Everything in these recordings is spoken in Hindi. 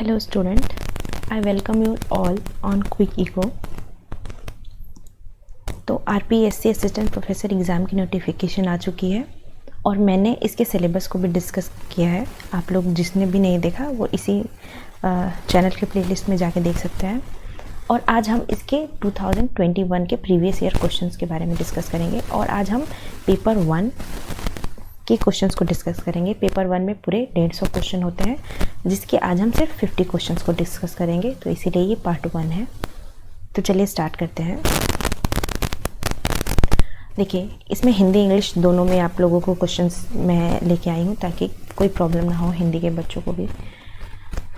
Hello student, I welcome you all on Quick Eco। तो RPSC असिस्टेंट प्रोफेसर एग्ज़ाम की नोटिफिकेशन आ चुकी है और मैंने इसके सिलेबस को भी डिस्कस किया है। आप लोग जिसने भी नहीं देखा वो इसी चैनल के प्लेलिस्ट में जाके देख सकते हैं। और आज हम इसके 2021 के प्रीवियस ईयर क्वेश्चंस के बारे में डिस्कस करेंगे और आज हम पेपर 1 के क्वेश्चंस को डिस्कस करेंगे। पेपर 1 में पूरे 150 क्वेश्चन होते हैं, जिसके आज हम सिर्फ 50 क्वेश्चंस को डिस्कस करेंगे, तो इसीलिए ये पार्ट 1 है। तो चलिए स्टार्ट करते हैं। देखिए, इसमें हिंदी इंग्लिश दोनों में आप लोगों को क्वेश्चंस मैं लेके आई हूँ ताकि कोई प्रॉब्लम ना हो हिंदी के बच्चों को भी।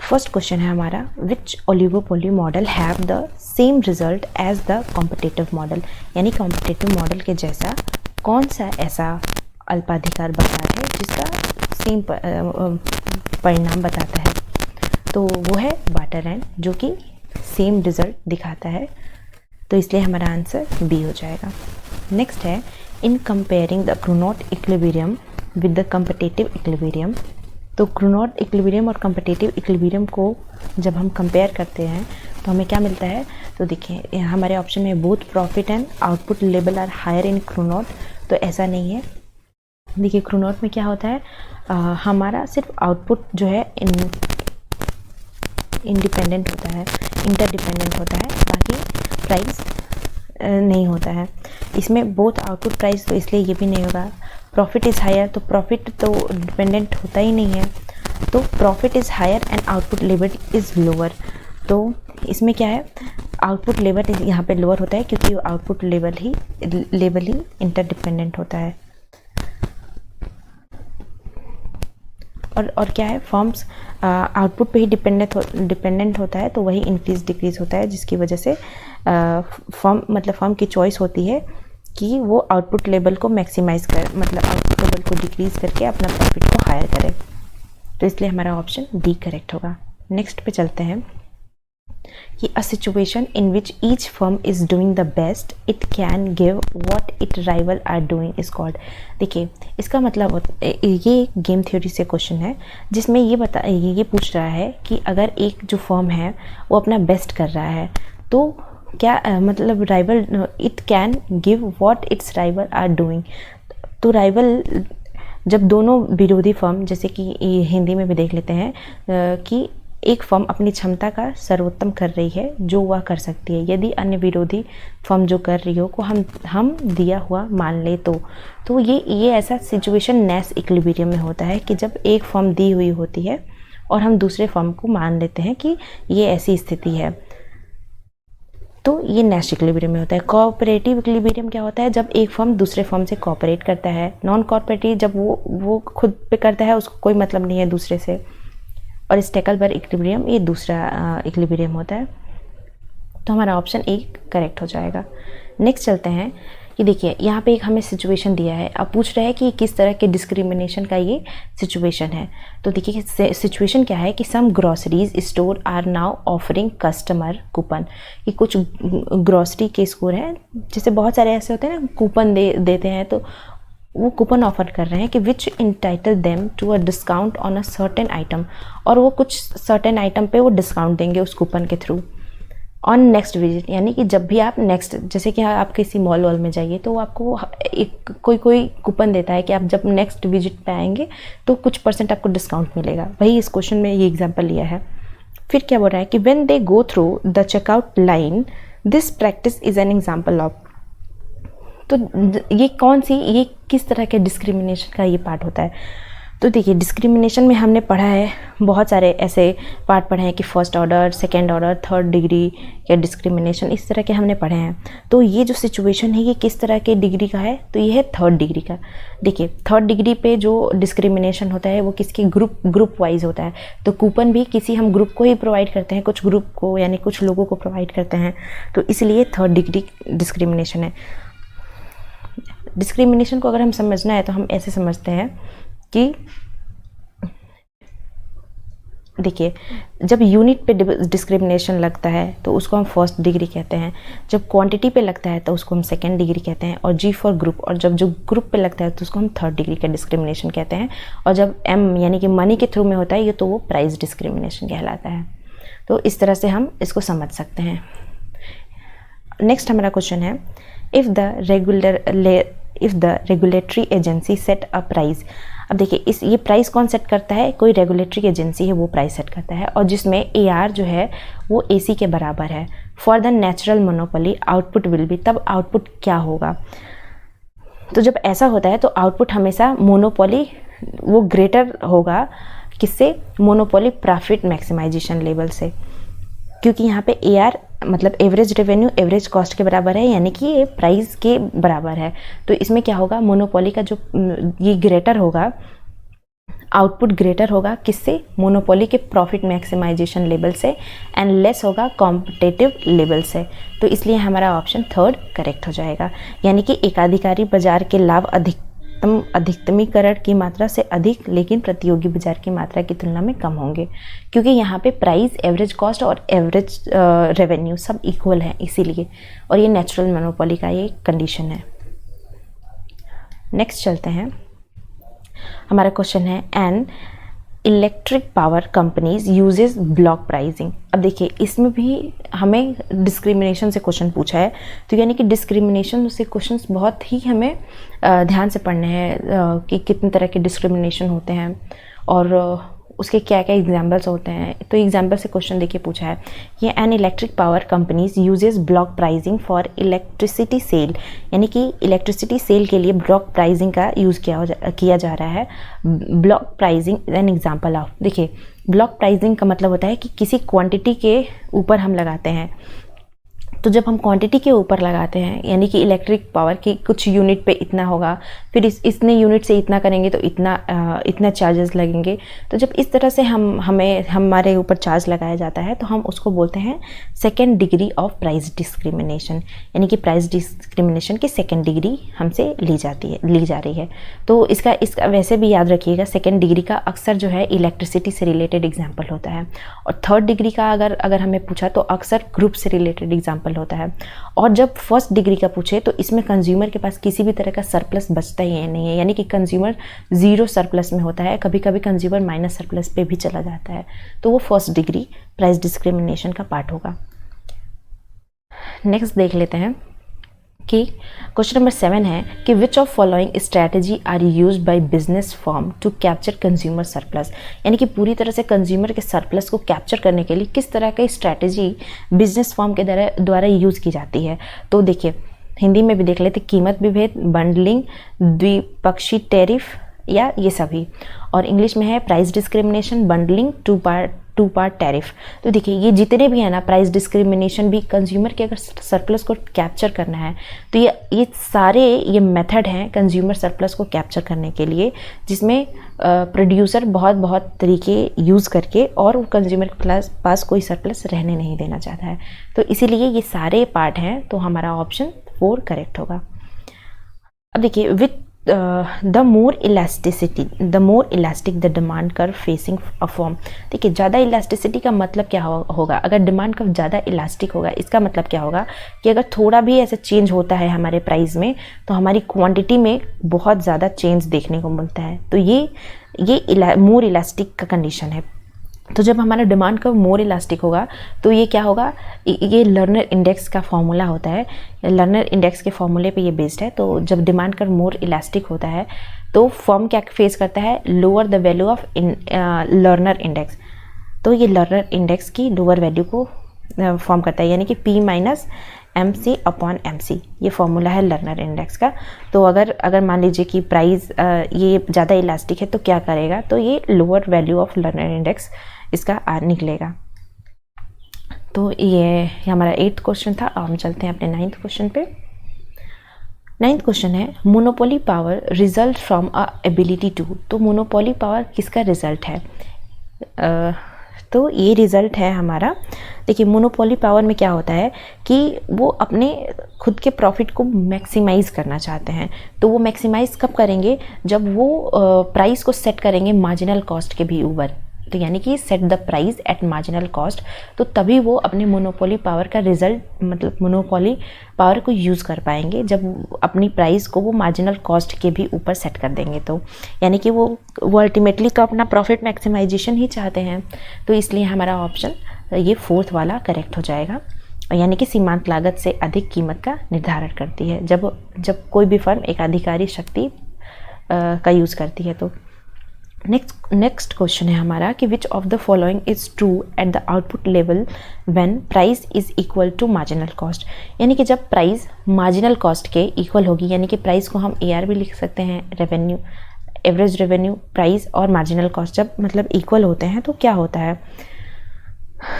फर्स्ट क्वेश्चन है हमारा, which oligopoly model have the same result as the competitive model, यानी कॉम्पिटिटिव मॉडल के जैसा कौन सा ऐसा अल्पाधिकार बाजार है जिसका सेम परिणाम बताता है। तो वो है बार्टर एंड, जो कि सेम रिजल्ट दिखाता है, तो इसलिए हमारा आंसर बी हो जाएगा। नेक्स्ट है, in comparing the Cournot equilibrium with the competitive equilibrium. तो क्रोनॉट इक्विलिब्रियम और कॉम्पिटिटिव इक्विलिब्रियम को जब हम कंपेयर करते हैं तो हमें क्या मिलता है। तो देखिए, हमारे ऑप्शन में both profit and output level are higher in Cournot, तो ऐसा नहीं है। देखिए, क्रोनॉट में क्या होता है, हमारा सिर्फ आउटपुट जो है इंडिपेंडेंट होता है, इंटरडिपेंडेंट होता है, बाकी प्राइस नहीं होता है। इसमें बोथ आउटपुट प्राइस, तो इसलिए ये भी नहीं होगा। प्रॉफिट इज़ हायर, तो प्रॉफिट तो डिपेंडेंट होता ही नहीं है, तो profit is higher and output level is lower. तो इसमें क्या है, आउटपुट लेवल यहाँ पे लोअर होता है क्योंकि आउटपुट लेवल ही इंटरडिपेंडेंट होता है। और क्या है, फॉर्म्स आउटपुट पे ही डिपेंडेंट होता है, तो वही इंक्रीज डिक्रीज होता है, जिसकी वजह से फॉर्म की चॉइस होती है कि वो आउटपुट लेवल को मैक्सिमाइज कर, मतलब आउटपुट लेवल को डिक्रीज करके अपना प्रॉफिट को हायर करे। तो इसलिए हमारा ऑप्शन डी करेक्ट होगा। नेक्स्ट पे चलते हैं कि a situation in which each firm is doing the best it can give what it rival are doing is called. देखिए, इसका मतलब ये गेम थ्योरी से क्वेश्चन है, जिसमें ये पूछ रहा है कि अगर एक जो फर्म है वो अपना बेस्ट कर रहा है, तो क्या मतलब rival, it can give what its rival are doing. तो राइवल जब दोनों विरोधी फर्म, जैसे कि हिंदी में भी देख लेते हैं कि एक फर्म अपनी क्षमता का सर्वोत्तम कर रही है जो वह कर सकती है, यदि अन्य विरोधी फर्म जो कर रही हो को हम दिया हुआ मान ले, तो ये ऐसा सिचुएशन नैश इक्विलिब्रियम में होता है कि जब एक फर्म दी हुई होती है और हम दूसरे फर्म को मान लेते हैं कि ये ऐसी स्थिति है, तो ये नैश इक्विलिब्रियम में होता है। कोऑपरेटिव इक्विलिब्रियम क्या होता है, जब एक फर्म दूसरे फर्म से कोऑपरेट करता है। नॉन कोऑपरेटिव जब वो खुद पे करता है, उसको कोई मतलब नहीं है दूसरे से। और स्टेकलबर्ग इक्विलिब्रियम ये दूसरा इक्विलिब्रियम होता है, तो हमारा ऑप्शन ए करेक्ट हो जाएगा। नेक्स्ट चलते हैं कि देखिए, यहाँ पे एक हमें सिचुएशन दिया है, अब पूछ रहे हैं कि किस तरह के डिस्क्रिमिनेशन का ये सिचुएशन है। तो देखिए, सिचुएशन क्या है कि some groceries store are now offering customer coupon, कि कुछ ग्रॉसरी के स्टोर हैं, जैसे बहुत सारे ऐसे होते हैं ना, कूपन देते हैं, तो वो कूपन ऑफर कर रहे हैं कि which entitle them to a discount on a certain item, और वो कुछ सर्टेन आइटम पे वो डिस्काउंट देंगे उस कूपन के थ्रू ऑन नेक्स्ट विजिट। यानी कि जब भी आप नेक्स्ट, जैसे कि आप किसी मॉल वॉल में जाइए तो आपको एक कोई कूपन देता है कि आप जब नेक्स्ट विजिट पे आएंगे तो कुछ % आपको डिस्काउंट मिलेगा। वही इस क्वेश्चन में ये एग्जाम्पल लिया है। फिर क्या बोल रहा है कि when they go through the checkout line this practice is an example of. तो ये किस तरह के डिस्क्रिमिनेशन का ये पार्ट होता है। तो देखिए, डिस्क्रिमिनेशन में हमने पढ़ा है, बहुत सारे ऐसे पार्ट पढ़े हैं कि first order, second order, third degree या डिस्क्रिमिनेशन, इस तरह के हमने पढ़े हैं। तो ये जो सिचुएशन है ये किस तरह के डिग्री का है, तो ये है थर्ड डिग्री का। देखिए, थर्ड डिग्री पे जो डिस्क्रिमिनेशन होता है वो किसके ग्रुप वाइज होता है। तो कूपन भी किसी हम ग्रुप को ही प्रोवाइड करते हैं, कुछ ग्रुप को यानी कुछ लोगों को प्रोवाइड करते हैं, तो इसलिए थर्ड डिग्री डिस्क्रिमिनेशन है। डिस्क्रिमिनेशन को अगर हम समझना है तो हम ऐसे समझते हैं कि देखिए, जब यूनिट पे डिस्क्रिमिनेशन लगता है तो उसको हम फर्स्ट डिग्री कहते हैं, जब क्वांटिटी पे लगता है तो उसको हम सेकेंड डिग्री कहते हैं, और जी फॉर ग्रुप, और जब जो ग्रुप पे लगता है तो उसको हम थर्ड डिग्री का डिस्क्रिमिनेशन कहते हैं, और जब एम यानी कि मनी के थ्रू में होता है ये तो वो प्राइस डिस्क्रिमिनेशन कहलाता है। तो इस तरह से हम इसको समझ सकते हैं। नेक्स्ट हमारा क्वेश्चन है, if the regulatory agency set a price. अब देखिए, ये प्राइस कौन सेट करता है? कोई रेगुलेटरी एजेंसी है वो प्राइस सेट करता है, और जिसमें AR जो है वो AC के बराबर है। For the natural monopoly output will be, तब आउटपुट क्या होगा? तो जब ऐसा होता है तो आउटपुट हमेशा मोनोपोली वो ग्रेटर होगा, किससे? मोनोपोली प्रॉफिट मैक्सिमाइजेशन लेवल से, क्योंकि यहाँ पे AR मतलब एवरेज रेवेन्यू एवरेज कॉस्ट के बराबर है, यानी कि ये प्राइस के बराबर है। तो इसमें क्या होगा? मोनोपोली का जो ये ग्रेटर होगा, आउटपुट ग्रेटर होगा किससे? मोनोपोली के प्रॉफिट मैक्सिमाइजेशन लेवल से, एंड लेस होगा कॉम्पिटिटिव लेवल से। तो इसलिए हमारा ऑप्शन थर्ड करेक्ट हो जाएगा, यानी कि एकाधिकारी बाजार के लाभ अधिकतमीकरण की मात्रा से अधिक, लेकिन प्रतियोगी बाजार की मात्रा की तुलना में कम होंगे, क्योंकि यहाँ पे प्राइस, एवरेज कॉस्ट और एवरेज रेवेन्यू सब इक्वल है इसीलिए, और ये नेचुरल मोनोपोली का ये कंडीशन है। नेक्स्ट चलते हैं, हमारा क्वेश्चन है, N electric power companies uses block pricing. अब देखिए, इसमें भी हमें डिस्क्रिमिनेशन से क्वेश्चन पूछा है, तो यानी कि डिस्क्रिमिनेशन से क्वेश्चंस बहुत ही हमें ध्यान से पढ़ने हैं कि कितने तरह के डिस्क्रिमिनेशन होते हैं और उसके क्या क्या एग्जाम्पल्स होते हैं। तो एग्जाम्पल से क्वेश्चन देखिए पूछा है, ये an electric power companies uses block pricing for electricity sale, यानी कि इलेक्ट्रिसिटी सेल के लिए ब्लॉक प्राइसिंग का यूज़ किया जा रहा है। Block pricing N example of, देखिए ब्लॉक प्राइसिंग का मतलब होता है कि किसी क्वांटिटी के ऊपर हम लगाते हैं। तो जब हम क्वांटिटी के ऊपर लगाते हैं, यानी कि इलेक्ट्रिक पावर की कुछ यूनिट पे इतना होगा, फिर इतने यूनिट से इतना करेंगे तो इतना चार्जेस लगेंगे। तो जब इस तरह से हमारे ऊपर चार्ज लगाया जाता है तो हम उसको बोलते हैं second degree of price discrimination, यानी कि प्राइस डिस्क्रिमिनेशन की सेकेंड डिग्री हमसे ली जा रही है। तो इसका वैसे भी याद रखिएगा, सेकेंड डिग्री का अक्सर जो है इलेक्ट्रिसिटी से रिलेटेड एग्जाम्पल होता है, और थर्ड डिग्री का अगर हमें पूछा तो अक्सर ग्रुप से रिलेटेड एग्जाम्पल होता है। और जब फर्स्ट डिग्री का पूछे तो इसमें कंज्यूमर के पास किसी भी तरह का सरप्लस बचता ही नहीं है, यानी कि कंज्यूमर जीरो सरप्लस में होता है, कभी कभी कंज्यूमर माइनस सरप्लस पे भी चला जाता है, तो वो फर्स्ट डिग्री प्राइस डिस्क्रिमिनेशन का पार्ट होगा। नेक्स्ट देख लेते हैं कि क्वेश्चन नंबर 7 है कि which of following strategy are used by business firm to capture consumer surplus, यानी कि पूरी तरह से कंज्यूमर के सरप्लस को कैप्चर करने के लिए किस तरह की स्ट्रैटेजी बिजनेस फर्म के द्वारा यूज़ की जाती है। तो देखिए, हिंदी में भी देख लेते, कीमत विभेद, बंडलिंग, द्विपक्षीय टैरिफ या ये सभी, और इंग्लिश में है price discrimination, bundling, two part tariff. तो देखिए, ये जितने भी है ना, प्राइस डिस्क्रिमिनेशन भी, कंज्यूमर के अगर सरप्लस को कैप्चर करना है तो ये सारे ये मेथड हैं कंज्यूमर सरप्लस को कैप्चर करने के लिए, जिसमें प्रोड्यूसर बहुत तरीके यूज़ करके और कंज्यूमर के पास कोई सरप्लस रहने नहीं देना चाहता है। तो इसीलिए ये सारे पार्ट हैं, तो हमारा ऑप्शन 4 करेक्ट होगा। अब देखिए, with the more elastic the demand curve facing a form. देखिए, ज़्यादा इलास्टिसिटी का मतलब क्या होगा? अगर डिमांड कर्व ज़्यादा इलास्टिक होगा, इसका मतलब क्या होगा कि अगर थोड़ा भी ऐसा चेंज होता है हमारे प्राइस में तो हमारी क्वांटिटी में बहुत ज़्यादा चेंज देखने को मिलता है। तो ये मोर इलास्टिक का कंडीशन है। तो जब हमारा डिमांड कर्व मोर इलास्टिक होगा तो ये क्या होगा? ये लर्नर इंडेक्स का फॉर्मूला होता है, लर्नर इंडेक्स के फॉर्मूले पे ये बेस्ड है। तो जब डिमांड कर्व मोर इलास्टिक होता है तो फर्म क्या फेस करता है? Lower the value of learner index. तो ये लर्नर इंडेक्स की लोअर वैल्यू को फॉर्म करता है, यानी कि P माइनस MC/MC, ये फॉर्मूला है लर्नर इंडेक्स का। तो अगर मान लीजिए कि प्राइस ये ज़्यादा इलास्टिक है तो क्या करेगा? तो ये lower value of learner index इसका निकलेगा। तो ये हमारा 8th क्वेश्चन था। अब हम चलते हैं अपने 9th क्वेश्चन पे। 9th क्वेश्चन है, monopoly power result from a ability to. तो मोनोपोली पावर किसका रिजल्ट है? तो ये रिज़ल्ट है हमारा। देखिए, मोनोपोली पावर में क्या होता है कि वो अपने खुद के प्रॉफिट को मैक्सिमाइज़ करना चाहते हैं। तो वो मैक्सिमाइज़ कब करेंगे? जब वो प्राइस को सेट करेंगे मार्जिनल कॉस्ट के भी ऊपर, तो यानी कि set the price at marginal cost, तो तभी वो अपने मोनोपोली पावर का रिजल्ट मतलब मोनोपोली पावर को यूज़ कर पाएंगे जब अपनी प्राइस को वो मार्जिनल कॉस्ट के भी ऊपर सेट कर देंगे। तो यानी कि वो अल्टीमेटली तो अपना प्रॉफिट मैक्सिमाइजेशन ही चाहते हैं, तो इसलिए हमारा ऑप्शन ये फोर्थ वाला करेक्ट हो जाएगा। यानी कि सीमांत लागत से अधिक कीमत का निर्धारण करती है जब कोई भी फर्म एक अधिकारी शक्ति का यूज़ करती है। तो नेक्स्ट क्वेश्चन है हमारा कि which of the following is true at the output level when price is equal to marginal cost. यानी कि जब प्राइस मार्जिनल कॉस्ट के इक्वल होगी, यानी कि प्राइस को हम AR भी लिख सकते हैं, रेवेन्यू, एवरेज रेवेन्यू, प्राइस और मार्जिनल कॉस्ट जब मतलब इक्वल होते हैं तो क्या होता है,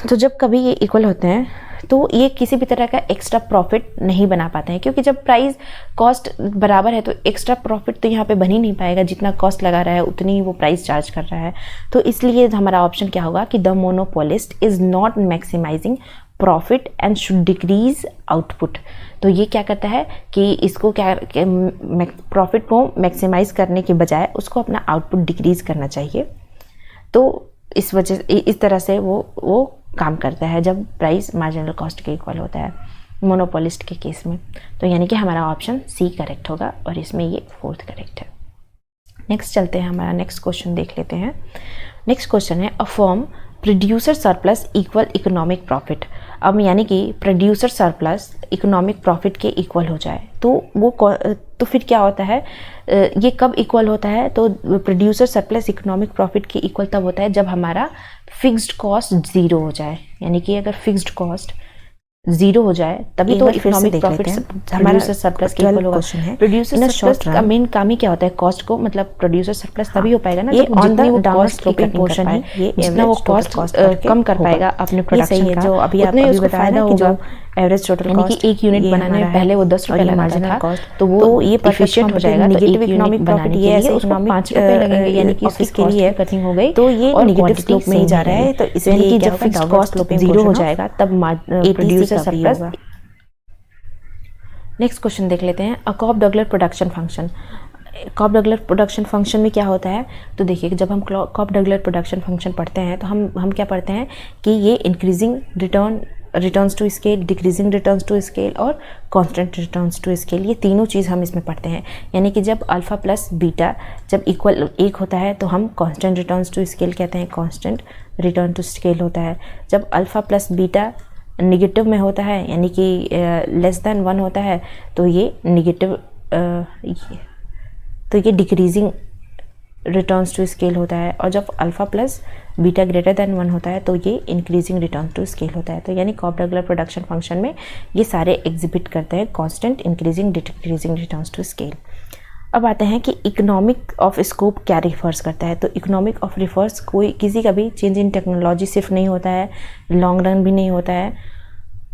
तो जब कभी ये इक्वल होते हैं तो ये किसी भी तरह का एक्स्ट्रा प्रॉफिट नहीं बना पाते हैं, क्योंकि जब प्राइस कॉस्ट बराबर है तो एक्स्ट्रा प्रॉफिट तो यहाँ पे बन ही नहीं पाएगा, जितना कॉस्ट लगा रहा है उतनी ही वो प्राइस चार्ज कर रहा है। तो इसलिए हमारा ऑप्शन क्या होगा कि the monopolist is not maximising profit and should decrease output. तो ये क्या करता है कि इसको क्या प्रॉफिट को मैक्सिमाइज करने के बजाय उसको अपना आउटपुट डिक्रीज करना चाहिए। तो इस तरह से वो काम करता है जब प्राइस मार्जिनल कॉस्ट के इक्वल होता है मोनोपोलिस्ट के केस में। तो यानी कि हमारा ऑप्शन सी करेक्ट होगा और इसमें ये फोर्थ करेक्ट है। नेक्स्ट चलते हैं, हमारा नेक्स्ट क्वेश्चन देख लेते हैं। नेक्स्ट क्वेश्चन है a firm producer surplus equal economic profit. अब यानी कि प्रोड्यूसर सरप्लस इकोनॉमिक प्रॉफिट के इक्वल हो जाए तो फिर क्या होता है, ये कब इक्वल होता है, तो प्रोड्यूसर सरप्लस इकोनॉमिक प्रॉफिट के इक्वल तब होता है जब हमारा फिक्स्ड कॉस्ट ज़ीरो हो जाए। यानी कि अगर फिक्स्ड कॉस्ट ज़ीरो हो जाए तभी तो इकोनॉमिक प्रॉफिट हमारा सरप्लस के इक्वल होगा। प्रोड्यूसर सरप्लस का मेन काम ही क्या होता है, कॉस्ट को मतलब प्रोड्यूसर सरप्लस तभी हो पाएगा ना ये on the downward sloping portion है, जितना वो कॉस्ट कम कर पाएगा अपने प्रोडक्शन का, जो अभी आपने बताया ना कि जो एवरेज टोटल यानी कि एक यूनिट बनाने में पहले वो 10 रुपये लगाता था, तो वो ये एफिशिएंट हो जाएगा। नेगेटिव इकोनॉमिक प्रॉफिट ये है उसको 5 रुपये लगेंगे, यानी कि इसके लिए कटिंग हो गई, तो ये नेगेटिव स्लोप में ही जा रहा है। तो इसलिए जब फिक्स्ड कॉस्ट जीरो हो जाएगा तब प्रोड्यूसर सरप्लस। नेक्स्ट क्वेश्चन देख लेते हैं, अ कॉफ-डगलर प्रोडक्शन फंक्शन। कॉफ-डगलर प्रोडक्शन फंक्शन में क्या होता है, तो देखिए जब हम कॉफ-डगलर प्रोडक्शन फंक्शन पढ़ते हैं तो हम क्या पढ़ते हैं कि ये increasing returns to scale, decreasing returns to scale और कांस्टेंट रिटर्न्स टू स्केल, ये तीनों चीज़ हम इसमें पढ़ते हैं। यानी कि जब अल्फ़ा प्लस बीटा जब इक्वल 1 होता है तो हम कांस्टेंट रिटर्न्स टू स्केल कहते हैं, कांस्टेंट रिटर्न टू स्केल होता है। जब अल्फ़ा प्लस बीटा निगेटिव में होता है यानी कि लेस देन 1 होता है तो ये निगेटिव तो ये डिक्रीजिंग रिटर्न्स टू स्केल होता है, और जब alpha plus beta greater than 1 होता है तो ये इंक्रीजिंग रिटर्न टू स्केल होता है। तो यानी कॉफ-डगलर प्रोडक्शन फंक्शन में ये सारे एग्जिबिट करते हैं constant, increasing, decreasing returns to scale. अब आते हैं कि इकोनॉमिक ऑफ स्कोप क्या रिफर्स करता है। तो इकोनॉमिक ऑफ रिफर्स कोई किसी का भी चेंज इन टेक्नोलॉजी सिर्फ नहीं होता है, लॉन्ग रन भी नहीं होता है।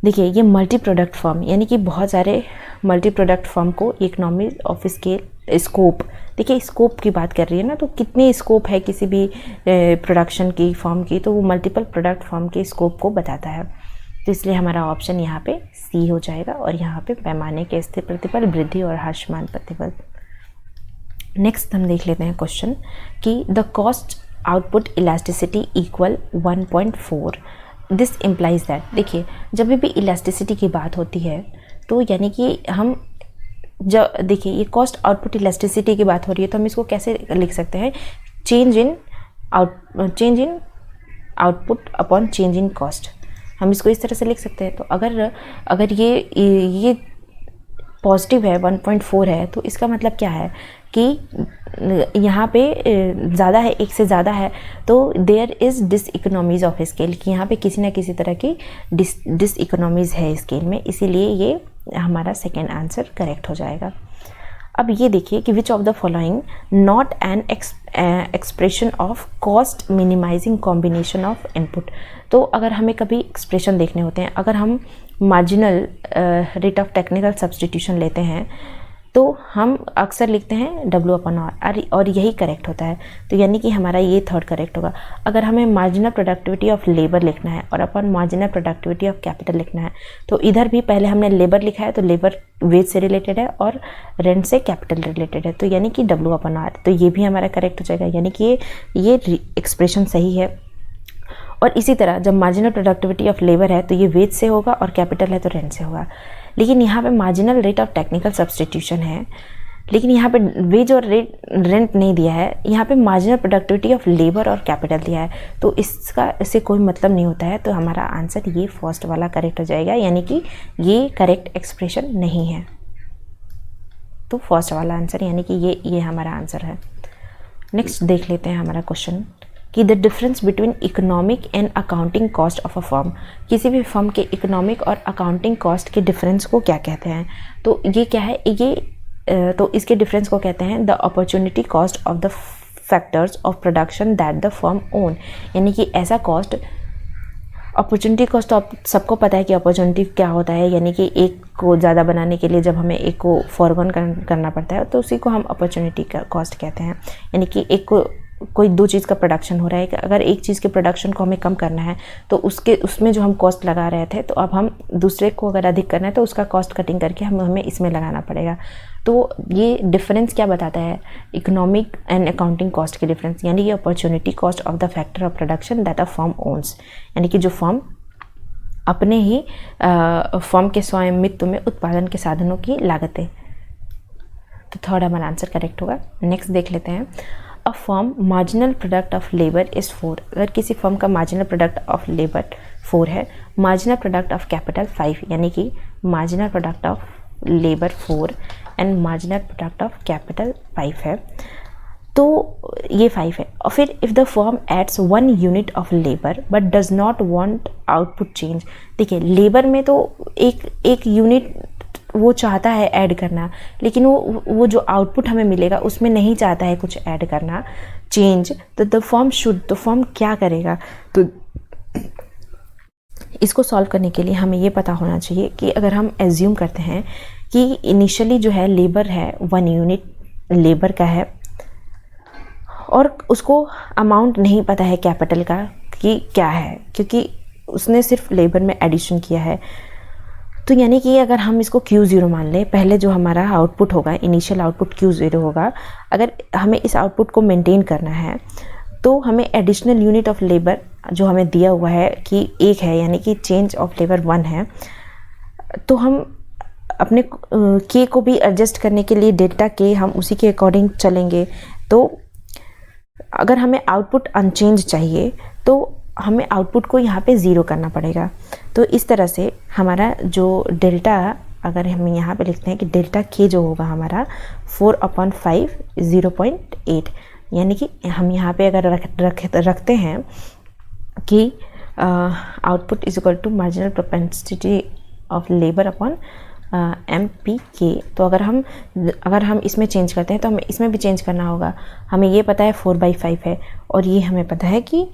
देखिए ये मल्टी प्रोडक्ट फर्म यानी कि बहुत सारे मल्टी प्रोडक्ट फर्म को इकोनॉमी ऑफ स्केल स्कोप, देखिए स्कोप की बात कर रही है ना, तो कितनी स्कोप है किसी भी प्रोडक्शन की फर्म की, तो वो मल्टीपल प्रोडक्ट फर्म के स्कोप को बताता है। तो इसलिए हमारा ऑप्शन यहाँ पे सी हो जाएगा और यहाँ पे पैमाने के स्थिर प्रतिफल, वृद्धि और ह्रासमान प्रतिफल। नेक्स्ट हम देख लेते हैं क्वेश्चन कि the cost output elasticity equal 1.4, this implies that. देखिए जब भी इलास्टिसिटी की बात होती है तो यानी कि हम जब देखिए ये कॉस्ट आउटपुट इलास्टिसिटी की बात हो रही है तो हम इसको कैसे लिख सकते हैं, change in output upon change in cost, हम इसको इस तरह से लिख सकते हैं। तो अगर ये पॉजिटिव है 1.4 है तो इसका मतलब क्या है कि यहाँ पे ज़्यादा है, एक से ज़्यादा है, तो there is diseconomies of scale, कि यहाँ पे किसी ना किसी तरह की डिस इकोनॉमीज़ है स्केल में, इसीलिए ये हमारा सेकेंड आंसर करेक्ट हो जाएगा। अब ये देखिए कि which of the following not an expression of cost minimising combination of input. तो अगर हमें कभी एक्सप्रेशन देखने होते हैं, अगर हम marginal rate of technical substitution लेते हैं तो हम अक्सर लिखते हैं W/R और यही करेक्ट होता है। तो यानी कि हमारा ये थर्ड करेक्ट होगा। अगर हमें मार्जिनल प्रोडक्टिविटी ऑफ लेबर लिखना है और अपन मार्जिनल प्रोडक्टिविटी ऑफ कैपिटल लिखना है, तो इधर भी पहले हमने लेबर लिखा है, तो लेबर वेज से रिलेटेड है और रेंट से कैपिटल रिलेटेड है, तो यानी कि W/R। तो ये भी हमारा करेक्ट हो जाएगा, यानी कि ये एक्सप्रेशन सही है। और इसी तरह जब मार्जिनल प्रोडक्टिविटी ऑफ लेबर है तो ये वेज से होगा और कैपिटल है तो रेंट से होगा। लेकिन यहाँ पे marginal rate of technical substitution है, लेकिन यहाँ पे वेज और रेंट नहीं दिया है, यहाँ पे मार्जिनल प्रोडक्टिविटी ऑफ लेबर और कैपिटल दिया है, तो इससे कोई मतलब नहीं होता है। तो हमारा आंसर ये फर्स्ट वाला करेक्ट हो जाएगा, यानी कि ये करेक्ट एक्सप्रेशन नहीं है। तो फर्स्ट वाला आंसर यानी कि ये हमारा आंसर है। नेक्स्ट देख लेते हैं हमारा क्वेश्चन कि the difference between economic and accounting cost of a firm. किसी भी फर्म के इकोनॉमिक और अकाउंटिंग कॉस्ट के डिफरेंस को क्या कहते हैं? तो ये क्या है, तो इसके डिफरेंस को कहते हैं the opportunity cost of the factors of production that the firm own. यानी कि ऐसा कॉस्ट, अपॉर्चुनिटी कॉस्ट तो आप सबको पता है कि अपॉर्चुनिटी क्या होता है, यानी कि एक को ज़्यादा बनाने के लिए जब हमें एक को फॉरगॉन करना पड़ता है तो उसी को हम अपॉर्चुनिटी का कॉस्ट कहते हैं। यानी कि एक को कोई दो चीज़ का प्रोडक्शन हो रहा है, अगर एक चीज़ के प्रोडक्शन को हमें कम करना है तो उसमें जो हम कॉस्ट लगा रहे थे, तो अब हम दूसरे को अगर अधिक करना है तो उसका कॉस्ट कटिंग करके हमें इसमें लगाना पड़ेगा। तो ये डिफरेंस क्या बताता है? इकोनॉमिक एंड अकाउंटिंग कॉस्ट के डिफरेंस, यानी कि opportunity cost of the factor of production that a firm owns, यानी कि जो फर्म अपने ही फर्म के स्वामित्व में उत्पादन के साधनों की लागतें। तो थर्ड हमारा आंसर करेक्ट होगा। नेक्स्ट देख लेते हैं। A firm marginal product of labour is 4। अगर किसी फर्म का मार्जिनल प्रोडक्ट ऑफ लेबर 4 है, मार्जिनल प्रोडक्ट ऑफ कैपिटल 5, यानी कि marginal product of labour 4 and marginal product of capital 5 है, तो ये 5 है। और फिर if the firm adds 1 unit of labour but does not want output change. देखिए, लेबर में तो एक यूनिट वो चाहता है ऐड करना, लेकिन वो जो आउटपुट हमें मिलेगा उसमें नहीं चाहता है कुछ ऐड करना, चेंज। तो द फर्म क्या करेगा? तो इसको सॉल्व करने के लिए हमें ये पता होना चाहिए कि अगर हम एज्यूम करते हैं कि इनिशियली जो है लेबर है 1 यूनिट लेबर का है और उसको अमाउंट नहीं पता है कैपिटल का कि क्या है, क्योंकि उसने सिर्फ लेबर में एडिशन किया है। तो यानी कि अगर हम इसको Q0 मान लें, पहले जो हमारा आउटपुट होगा, इनिशियल आउटपुट Q0 होगा, अगर हमें इस आउटपुट को मेंटेन करना है तो हमें एडिशनल यूनिट ऑफ लेबर जो हमें दिया हुआ है कि 1 है, यानी कि चेंज ऑफ लेबर 1 है, तो हम अपने K को भी एडजस्ट करने के लिए डेल्टा K हम उसी के अकॉर्डिंग चलेंगे। तो अगर हमें आउटपुट अनचेंज चाहिए तो हमें आउटपुट को यहाँ पे 0 करना पड़ेगा। तो इस तरह से हमारा जो डेल्टा, अगर हम यहाँ पे लिखते हैं कि डेल्टा K जो होगा हमारा 4/5 0.8, यानी कि हम यहाँ पे अगर रखते हैं कि output is equal to marginal propensity of labour upon MPK। तो अगर हम इसमें चेंज करते हैं तो हमें इसमें भी चेंज करना होगा। हमें ये पता है 4/5 है और ये हमें पता है कि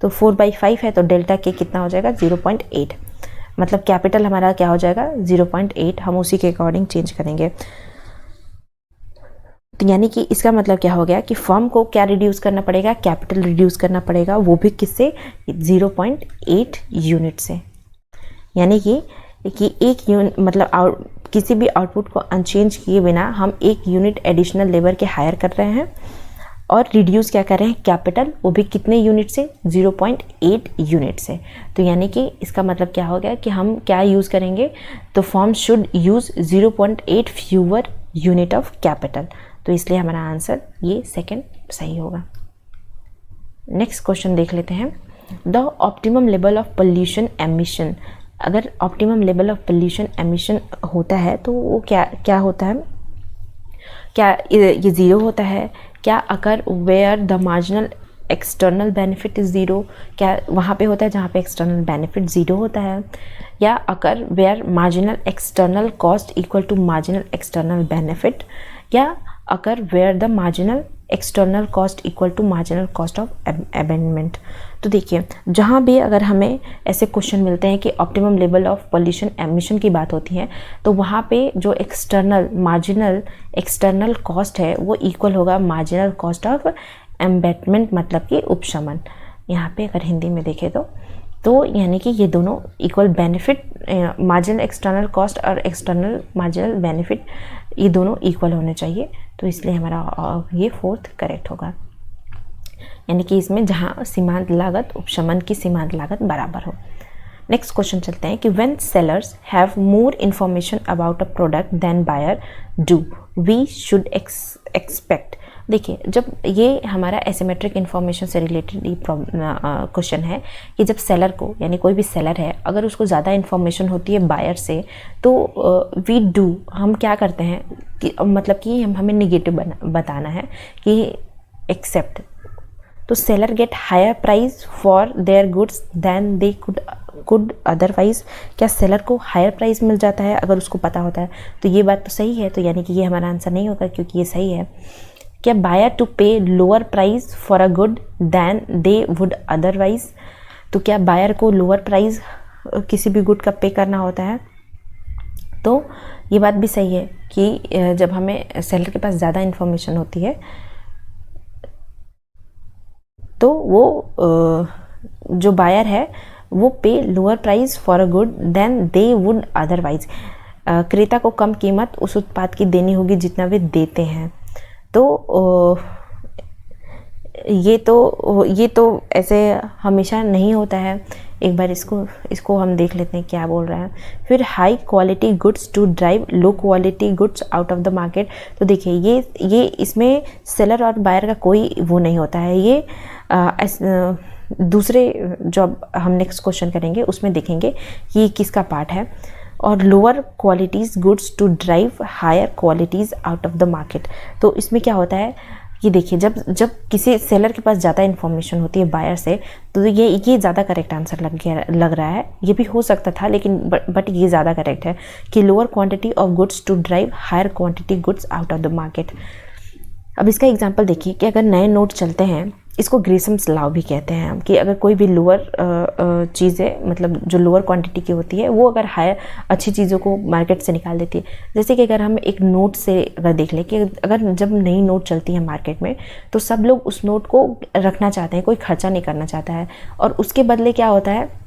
तो 4/5 है, तो डेल्टा K कितना हो जाएगा 0.8, मतलब कैपिटल हमारा क्या हो जाएगा 0.8, हम उसी के अकॉर्डिंग चेंज करेंगे। तो यानी कि इसका मतलब क्या हो गया कि फर्म को क्या रिड्यूस करना पड़ेगा? कैपिटल रिड्यूस करना पड़ेगा, वो भी किससे? 0.8 यूनिट से। यानी कि एक यूनिट मतलब किसी भी आउटपुट को अनचेंज किए बिना हम 1 यूनिट एडिशनल लेबर के हायर कर रहे हैं और रिड्यूस क्या कर रहे हैं? कैपिटल, वो भी कितने यूनिट से? 0.8 यूनिट से। तो यानी कि इसका मतलब क्या हो गया कि हम क्या यूज़ करेंगे? तो firm should use 0.8 fewer unit of capital. तो इसलिए हमारा आंसर ये सेकंड सही होगा। नेक्स्ट क्वेश्चन देख लेते हैं। The optimum level of pollution emission. अगर optimum level of pollution emission होता है तो वो क्या होता है? क्या ये 0 होता है? क्या अगर where the marginal external benefit is 0, क्या वहाँ पे होता है जहाँ पे एक्सटर्नल बेनिफिट 0 होता है? या अगर where marginal external cost equal to marginal external benefit, या अगर where the marginal external cost equal to marginal cost of abatement. तो देखिए, जहाँ भी अगर हमें ऐसे क्वेश्चन मिलते हैं कि optimum level of pollution emission की बात होती है, तो वहाँ पे जो मार्जिनल एक्सटर्नल कॉस्ट है वो इक्वल होगा मार्जिनल कॉस्ट ऑफ एम्बेटमेंट, मतलब कि उपशमन। यहाँ पे अगर हिंदी में देखें तो यानी कि ये दोनों equal benefit, marginal external cost और एक्सटर्नल मार्जिनल बेनिफिट, ये दोनों इक्वल होने चाहिए। तो इसलिए हमारा ये फोर्थ करेक्ट होगा, यानी कि इसमें जहाँ सीमांत लागत उपशमन की सीमांत लागत बराबर हो। नेक्स्ट क्वेश्चन चलते हैं कि when sellers have more information about a product then buyer do we should expect. देखिए, जब ये हमारा एसिमेट्रिक इन्फॉर्मेशन से रिलेटेड ये क्वेश्चन है कि जब सेलर को, यानी कोई भी सेलर है, अगर उसको ज़्यादा इन्फॉर्मेशन होती है बायर से, तो वी डू, हम क्या करते हैं कि मतलब कि हमें निगेटिव बताना है कि एक्सेप्ट। तो seller get higher price for their goods than they could otherwise. क्या सेलर को हायर प्राइस मिल जाता है अगर उसको पता होता है? तो ये बात तो सही है, तो यानी कि ये हमारा आंसर नहीं होगा क्योंकि ये सही है। क्या buyer to pay lower price for a good than they would otherwise? तो क्या बायर को लोअर प्राइस किसी भी गुड का पे करना होता है? तो ये बात भी सही है कि जब हमें सेलर के पास ज़्यादा इन्फॉर्मेशन होती है तो वो जो बायर है वो pay lower price for a good then they would otherwise. क्रेता को कम कीमत उस उत्पाद की देनी होगी जितना वे देते हैं। तो ये तो ऐसे हमेशा नहीं होता है। एक बार इसको हम देख लेते हैं क्या बोल रहा है। फिर high quality goods to drive low quality goods out of the market. तो देखिए, ये इसमें सेलर और बायर का कोई वो नहीं होता है। ये दूसरे जो हम नेक्स्ट क्वेश्चन करेंगे उसमें देखेंगे कि किसका पार्ट है। और lower qualities goods to drive higher qualities out of the market. तो इसमें क्या होता है कि देखिए, जब किसी सेलर के पास ज़्यादा इन्फॉर्मेशन होती है बायर से, तो ये ज़्यादा करेक्ट आंसर लग रहा है। ये भी हो सकता था लेकिन बट ये ज़्यादा करेक्ट है कि lower quantity of goods to drive higher quantity goods out of the market. अब इसका एग्जांपल देखिए कि अगर नए नोट चलते हैं, इसको ग्रेसम्स लॉ भी कहते हैं हम, कि अगर कोई भी लोअर चीज़ें, मतलब जो लोअर क्वांटिटी की होती है, वो अगर हायर अच्छी चीज़ों को मार्केट से निकाल देती है। जैसे कि अगर हम एक नोट से अगर देख लें कि अगर जब नई नोट चलती है मार्केट में, तो सब लोग उस नोट को रखना चाहते हैं, कोई खर्चा नहीं करना चाहता है। और उसके बदले क्या होता है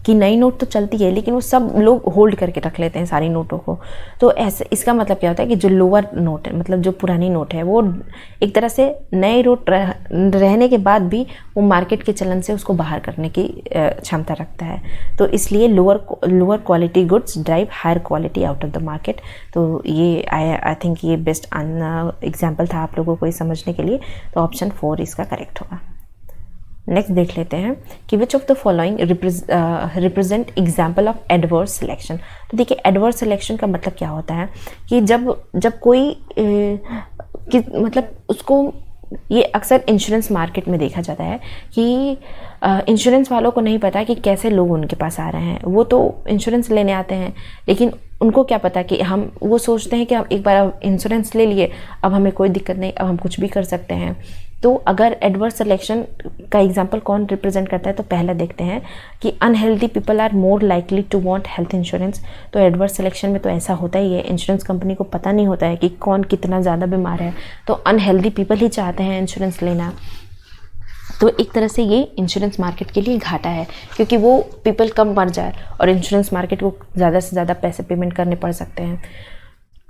कि नई नोट तो चलती है लेकिन वो सब लोग होल्ड करके रख लेते हैं सारी नोटों को। तो ऐसे इसका मतलब क्या होता है कि जो लोअर नोट है, मतलब जो पुरानी नोट है, वो एक तरह से नए नोट रहने के बाद भी वो मार्केट के चलन से उसको बाहर करने की क्षमता रखता है। तो इसलिए lower quality goods drive higher quality out of the market. तो ये आई थिंक ये बेस्ट एग्जाम्पल था आप लोगों को ये समझने के लिए। तो ऑप्शन 4 इसका करेक्ट होगा। नेक्स्ट देख लेते हैं कि which of the following represent example of adverse selection. तो देखिए, एडवर्स सिलेक्शन का मतलब क्या होता है कि जब कोई मतलब उसको, ये अक्सर इंश्योरेंस मार्केट में देखा जाता है कि इंश्योरेंस वालों को नहीं पता कि कैसे लोग उनके पास आ रहे हैं। वो तो इंश्योरेंस लेने आते हैं लेकिन उनको क्या पता कि वो सोचते हैं कि हम एक बार इंश्योरेंस ले लिए, अब हमें कोई दिक्कत नहीं, अब हम कुछ भी कर सकते हैं। तो अगर एडवर्स सिलेक्शन का एग्जांपल कौन रिप्रेजेंट करता है, तो पहला देखते हैं कि unhealthy people are more likely to want health insurance. तो एडवर्स सिलेक्शन में तो ऐसा होता ही है, इंश्योरेंस कंपनी को पता नहीं होता है कि कौन कितना ज़्यादा बीमार है, तो अनहेल्दी पीपल ही चाहते हैं इंश्योरेंस लेना। तो एक तरह से ये इंश्योरेंस मार्केट के लिए घाटा है क्योंकि वो पीपल कम मर जाए और इंश्योरेंस मार्केट को ज़्यादा से ज़्यादा पैसे पेमेंट करने पड़ सकते हैं।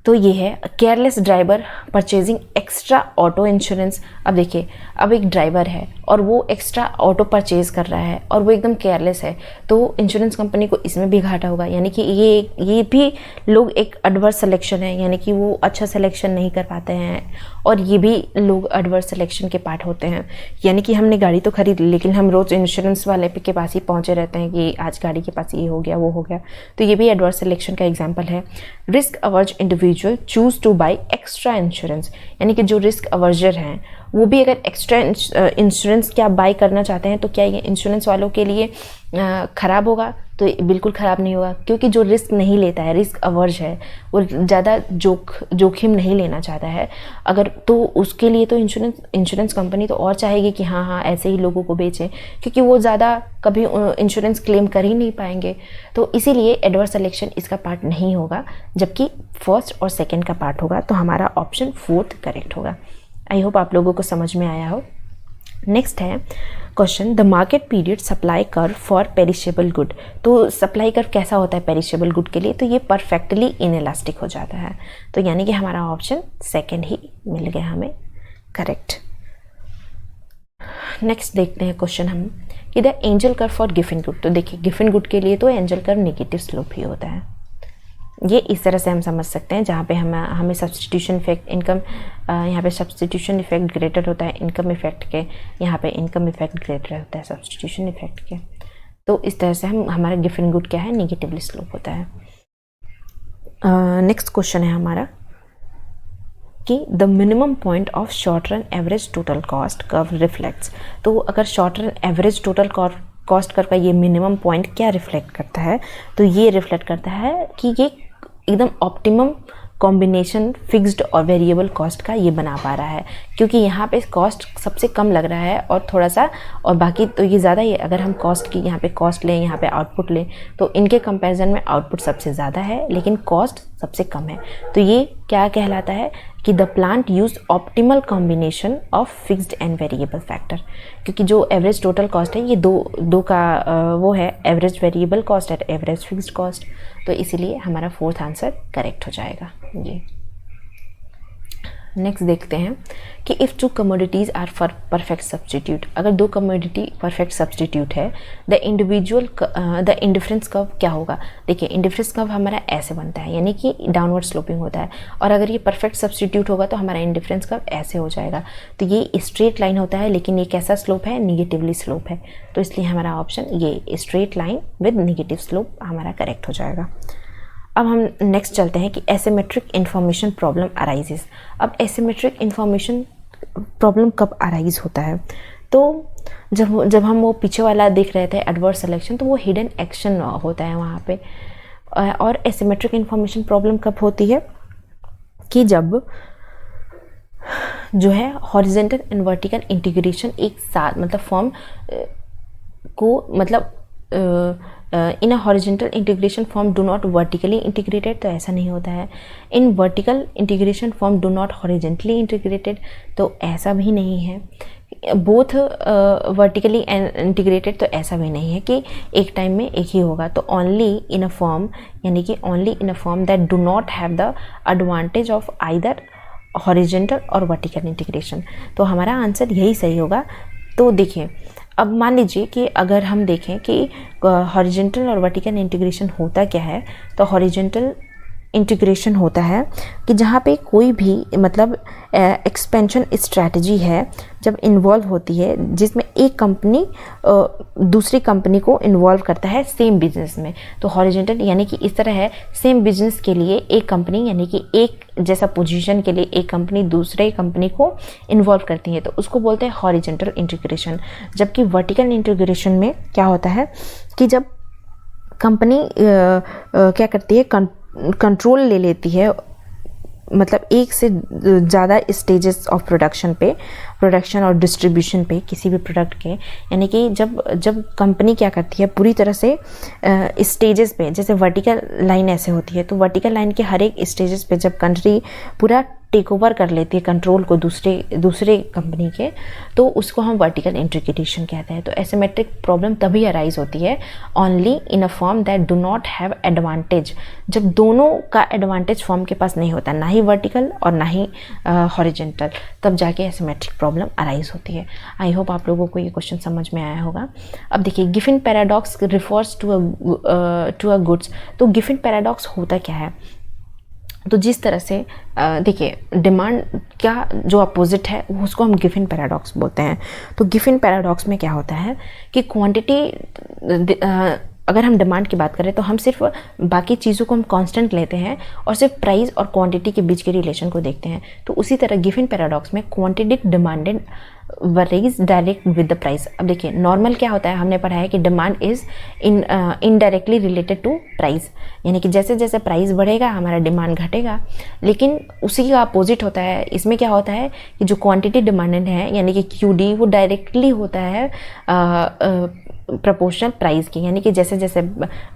तो ये है careless driver purchasing extra auto insurance. अब देखिए, अब एक ड्राइवर है और वो एक्स्ट्रा ऑटो परचेज कर रहा है और वो एकदम केयरलेस है, तो इंश्योरेंस कंपनी को इसमें भी घाटा होगा। यानी कि ये भी लोग एक एडवर्स सिलेक्शन है, यानी कि वो अच्छा सिलेक्शन नहीं कर पाते हैं और ये भी लोग एडवर्स सिलेक्शन के पार्ट होते हैं। यानी कि हमने गाड़ी तो खरीद ली लेकिन हम रोज़ इंश्योरेंस वाले के पास ही पहुँचे रहते हैं कि आज गाड़ी के पास ये हो गया वो हो गया। तो ये भी एडवर्स सिलेक्शन का एग्जाम्पल है। Risk averse individual choose to buy extra insurance, यानी कि जो रिस्क अवर्जर हैं वो भी अगर एक्स्ट्रा इंश्योरेंस क्या बाई करना चाहते हैं, तो क्या ये इंश्योरेंस वालों के लिए ख़राब होगा? तो बिल्कुल ख़राब नहीं होगा, क्योंकि जो रिस्क नहीं लेता है, रिस्क अवर्ज है, वो ज़्यादा जोखिम नहीं लेना चाहता है अगर, तो उसके लिए तो इंश्योरेंस कंपनी तो और चाहेगी कि हाँ ऐसे ही लोगों को बेचें, क्योंकि वो ज़्यादा कभी इंश्योरेंस क्लेम कर ही नहीं पाएंगे। तो इसीलिए एडवर्स सिलेक्शन इसका पार्ट नहीं होगा, जबकि फर्स्ट और सेकेंड का पार्ट होगा। तो हमारा ऑप्शन 4 करेक्ट होगा। आई होप आप लोगों को समझ में आया हो। नेक्स्ट है question, the market period supply curve for perishable good. तो सप्लाई कर्व कैसा होता है पेरिशेबल गुड के लिए? तो ये परफेक्टली इनइलास्टिक हो जाता है। तो यानी कि हमारा ऑप्शन सेकंड ही मिल गया हमें करेक्ट। नेक्स्ट देखते हैं क्वेश्चन हम कि the angel curve for Giffen good. तो देखिए गिफन गुड के लिए तो एंजल कर्व नेगेटिव स्लोप ही होता है। ये इस तरह से हम समझ सकते हैं, जहाँ पे हमें सब्सटीट्यूशन इफेक्ट इनकम, यहाँ पे सब्सटीट्यूशन इफेक्ट ग्रेटर होता है इनकम इफेक्ट के, यहाँ पे इनकम इफेक्ट ग्रेटर होता है सब्सटीट्यूशन इफेक्ट के। तो इस तरह से हमारा गिफन गुड क्या है, नेगेटिवली स्लोप होता है। नेक्स्ट क्वेश्चन है हमारा कि the minimum point of short run average total cost curve reflects. तो अगर short run average total cost curve का ये मिनिमम पॉइंट क्या रिफ्लेक्ट करता है? तो ये रिफ्लेक्ट करता है कि ये एकदम ऑप्टिमम कॉम्बिनेशन फिक्स्ड और वेरिएबल कॉस्ट का ये बना पा रहा है, क्योंकि यहाँ पे कॉस्ट सबसे कम लग रहा है और थोड़ा सा, और बाकी तो ये ज़्यादा ही है। अगर हम कॉस्ट की यहाँ पे कॉस्ट लें, यहाँ पे आउटपुट लें, तो इनके कंपैरिजन में आउटपुट सबसे ज़्यादा है लेकिन कॉस्ट सबसे कम है। तो ये क्या कहलाता है कि the plant use optimal combination of fixed and variable factor, क्योंकि जो एवरेज टोटल कॉस्ट है ये दो का वो है, average variable cost at average fixed cost. तो इसीलिए हमारा 4th आंसर करेक्ट हो जाएगा ये। नेक्स्ट देखते हैं कि if 2 commodities are for perfect substitute. अगर 2 कमोडिटी परफेक्ट सब्सटीट्यूट है, द इंडिफरेंस कर्व क्या होगा? देखिए इंडिफरेंस कर्व हमारा ऐसे बनता है, यानी कि डाउनवर्ड स्लोपिंग होता है, और अगर ये परफेक्ट सब्सटीट्यूट होगा तो हमारा इंडिफरेंस कर्व ऐसे हो जाएगा। तो ये स्ट्रेट लाइन होता है, लेकिन ये कैसा स्लोप है? निगेटिवली स्लोप है। तो इसलिए हमारा ऑप्शन ये straight line with negative slope हमारा करेक्ट हो जाएगा। अब हम नेक्स्ट चलते हैं कि एसिमेट्रिक इन्फॉर्मेशन प्रॉब्लम अराइजेस। अब एसिमेट्रिक इन्फॉर्मेशन प्रॉब्लम कब अराइज होता है? तो जब हम वो पीछे वाला देख रहे थे एडवर्स सिलेक्शन, तो वो हिडन एक्शन होता है वहाँ पे। और एसिमेट्रिक इन्फॉर्मेशन प्रॉब्लम कब होती है? कि जब जो है हॉरिजॉन्टल एंड वर्टिकल इंटीग्रेशन एक साथ, मतलब फॉर्म को, मतलब in a horizontal integration firm do not vertically integrated, तो ऐसा नहीं होता है। In vertical integration firm do not horizontally integrated, तो ऐसा भी नहीं है। बोथ वर्टिकली इंटीग्रेटेड, तो ऐसा भी नहीं है कि एक टाइम में एक ही होगा। तो ओनली इन अ फॉर्म, यानी कि only in a form that do not have the advantage of either horizontal और वर्टिकल इंटीग्रेशन। तो हमारा आंसर यही सही होगा। तो देखिए अब मान लीजिए कि अगर हम देखें कि हॉरिजॉन्टल और वर्टिकल इंटीग्रेशन होता क्या है, तो हॉरिजॉन्टल इंटीग्रेशन होता है कि जहाँ पे कोई भी मतलब एक्सपेंशन स्ट्रैटेजी है जब इन्वॉल्व होती है, जिसमें एक कंपनी दूसरी कंपनी को इन्वॉल्व करता है सेम बिजनेस में। तो हॉरिजॉन्टल यानी कि इस तरह है, सेम बिजनेस के लिए एक कंपनी, यानी कि एक जैसा पोजीशन के लिए एक कंपनी दूसरे कंपनी को इन्वॉल्व करती है, तो उसको बोलते हैं हॉरिजॉन्टल इंटीग्रेशन। जबकि वर्टिकल इंटीग्रेशन में क्या होता है कि जब कंपनी क्या करती है, कंट्रोल ले लेती है, मतलब एक से ज़्यादा स्टेजेस ऑफ प्रोडक्शन और डिस्ट्रीब्यूशन पे किसी भी प्रोडक्ट के, यानी कि जब कंपनी क्या करती है पूरी तरह से स्टेजेस पे, जैसे वर्टिकल लाइन ऐसे होती है, तो वर्टिकल लाइन के हर एक स्टेजेस पे जब कंट्री पूरा टेक ओवर कर लेती है कंट्रोल को दूसरे कंपनी के, तो उसको हम वर्टिकल इंटीग्रेशन कहते हैं। तो एसिमेट्रिक प्रॉब्लम तभी अराइज होती है only in a form that do not have advantage, जब दोनों का एडवांटेज फॉर्म के पास नहीं होता, ना ही वर्टिकल और ना ही हॉरिजॉन्टल, तब जाके एसिमेट्रिक प्रॉब्लम अराइज होती है। आई होप आप लोगों को ये क्वेश्चन समझ में आया होगा। अब देखिए Giffen paradox refers to a goods. तो गिफन पैराडॉक्स होता क्या है? तो जिस तरह से देखिए डिमांड का जो अपोजिट है उसको हम गिफन पैराडॉक्स बोलते हैं। तो गिफन पैराडॉक्स में क्या होता है कि क्वांटिटी, अगर हम डिमांड की बात करें तो हम सिर्फ बाकी चीज़ों को हम कांस्टेंट लेते हैं और सिर्फ प्राइस और क्वांटिटी के बीच के रिलेशन को देखते हैं। तो उसी तरह गिफन पैराडॉक्स में quantity demanded worries direct with the price. अब देखिए नॉर्मल क्या होता है, हमने पढ़ा है कि demand is indirectly related to price, यानी कि जैसे जैसे प्राइस बढ़ेगा हमारा डिमांड घटेगा। लेकिन उसी का अपोजिट होता है, इसमें क्या होता है कि जो क्वांटिटी डिमांडेड है यानी कि क्यूडी वो डायरेक्टली होता है प्रोपोर्शनल प्राइस की, यानी कि जैसे जैसे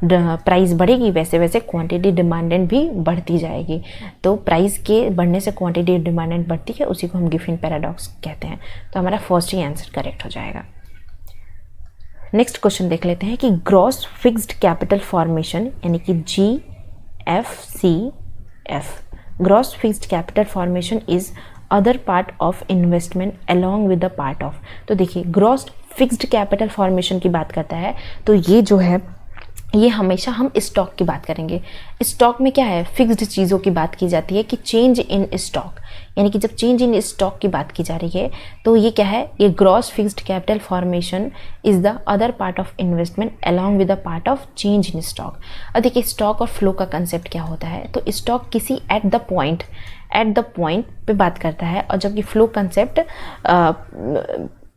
प्राइस बढ़ेगी वैसे वैसे क्वांटिटी डिमांडेड भी बढ़ती जाएगी। तो प्राइस के बढ़ने से क्वांटिटी डिमांडेड बढ़ती है, उसी को हम गिफिन पैराडॉक्स कहते हैं। तो हमारा फर्स्ट ही आंसर करेक्ट हो जाएगा। नेक्स्ट क्वेश्चन देख लेते हैं कि ग्रॉस फिक्स्ड कैपिटल फॉर्मेशन यानी कि GFCF, gross fixed capital formation is other part of investment along with the part of. तो देखिए ग्रॉस फिक्स्ड कैपिटल फॉर्मेशन की बात करता है, तो ये जो है ये हमेशा हम स्टॉक की बात करेंगे। स्टॉक में क्या है, फिक्स्ड चीज़ों की बात की जाती है कि चेंज इन स्टॉक, यानी कि जब चेंज इन स्टॉक की बात की जा रही है तो ये क्या है, ये gross fixed capital formation is the other part of investment along with the part of change in stock. अब देखिए स्टॉक और फ्लो का कंसेप्ट क्या होता है, तो स्टॉक किसी एट द पॉइंट पे बात करता है, और जबकि फ्लो कंसेप्ट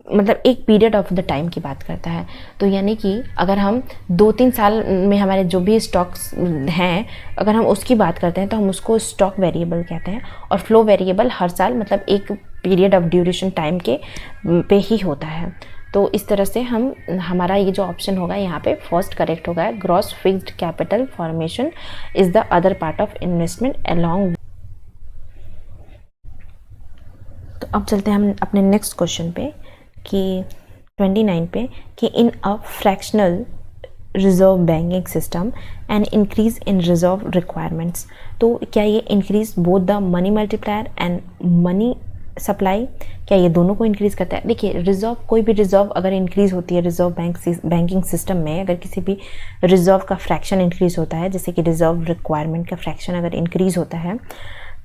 मतलब एक पीरियड ऑफ द टाइम की बात करता है। तो यानी कि अगर हम 2-3 साल में हमारे जो भी स्टॉक्स हैं अगर हम उसकी बात करते हैं तो हम उसको स्टॉक वेरिएबल कहते हैं, और फ्लो वेरिएबल हर साल मतलब एक पीरियड ऑफ ड्यूरेशन टाइम के पे ही होता है। तो इस तरह से हम हमारा ये जो ऑप्शन होगा यहाँ पे फर्स्ट करेक्ट होगा, gross fixed capital formation is the other part of investment along. तो अब चलते हैं हम अपने नेक्स्ट क्वेश्चन पे कि 29 पे कि in a fractional reserve banking system and increase in reserve requirements. तो क्या ये increase both the money multiplier and money supply, क्या ये दोनों को इंक्रीज करता है? देखिए रिजर्व, कोई भी रिजर्व अगर इंक्रीज होती है रिजर्व बैंकिंग सिस्टम में, अगर किसी भी रिजर्व का फ्रैक्शन इंक्रीज होता है, जैसे कि रिजर्व रिक्वायरमेंट का फ्रैक्शन अगर इंक्रीज होता है,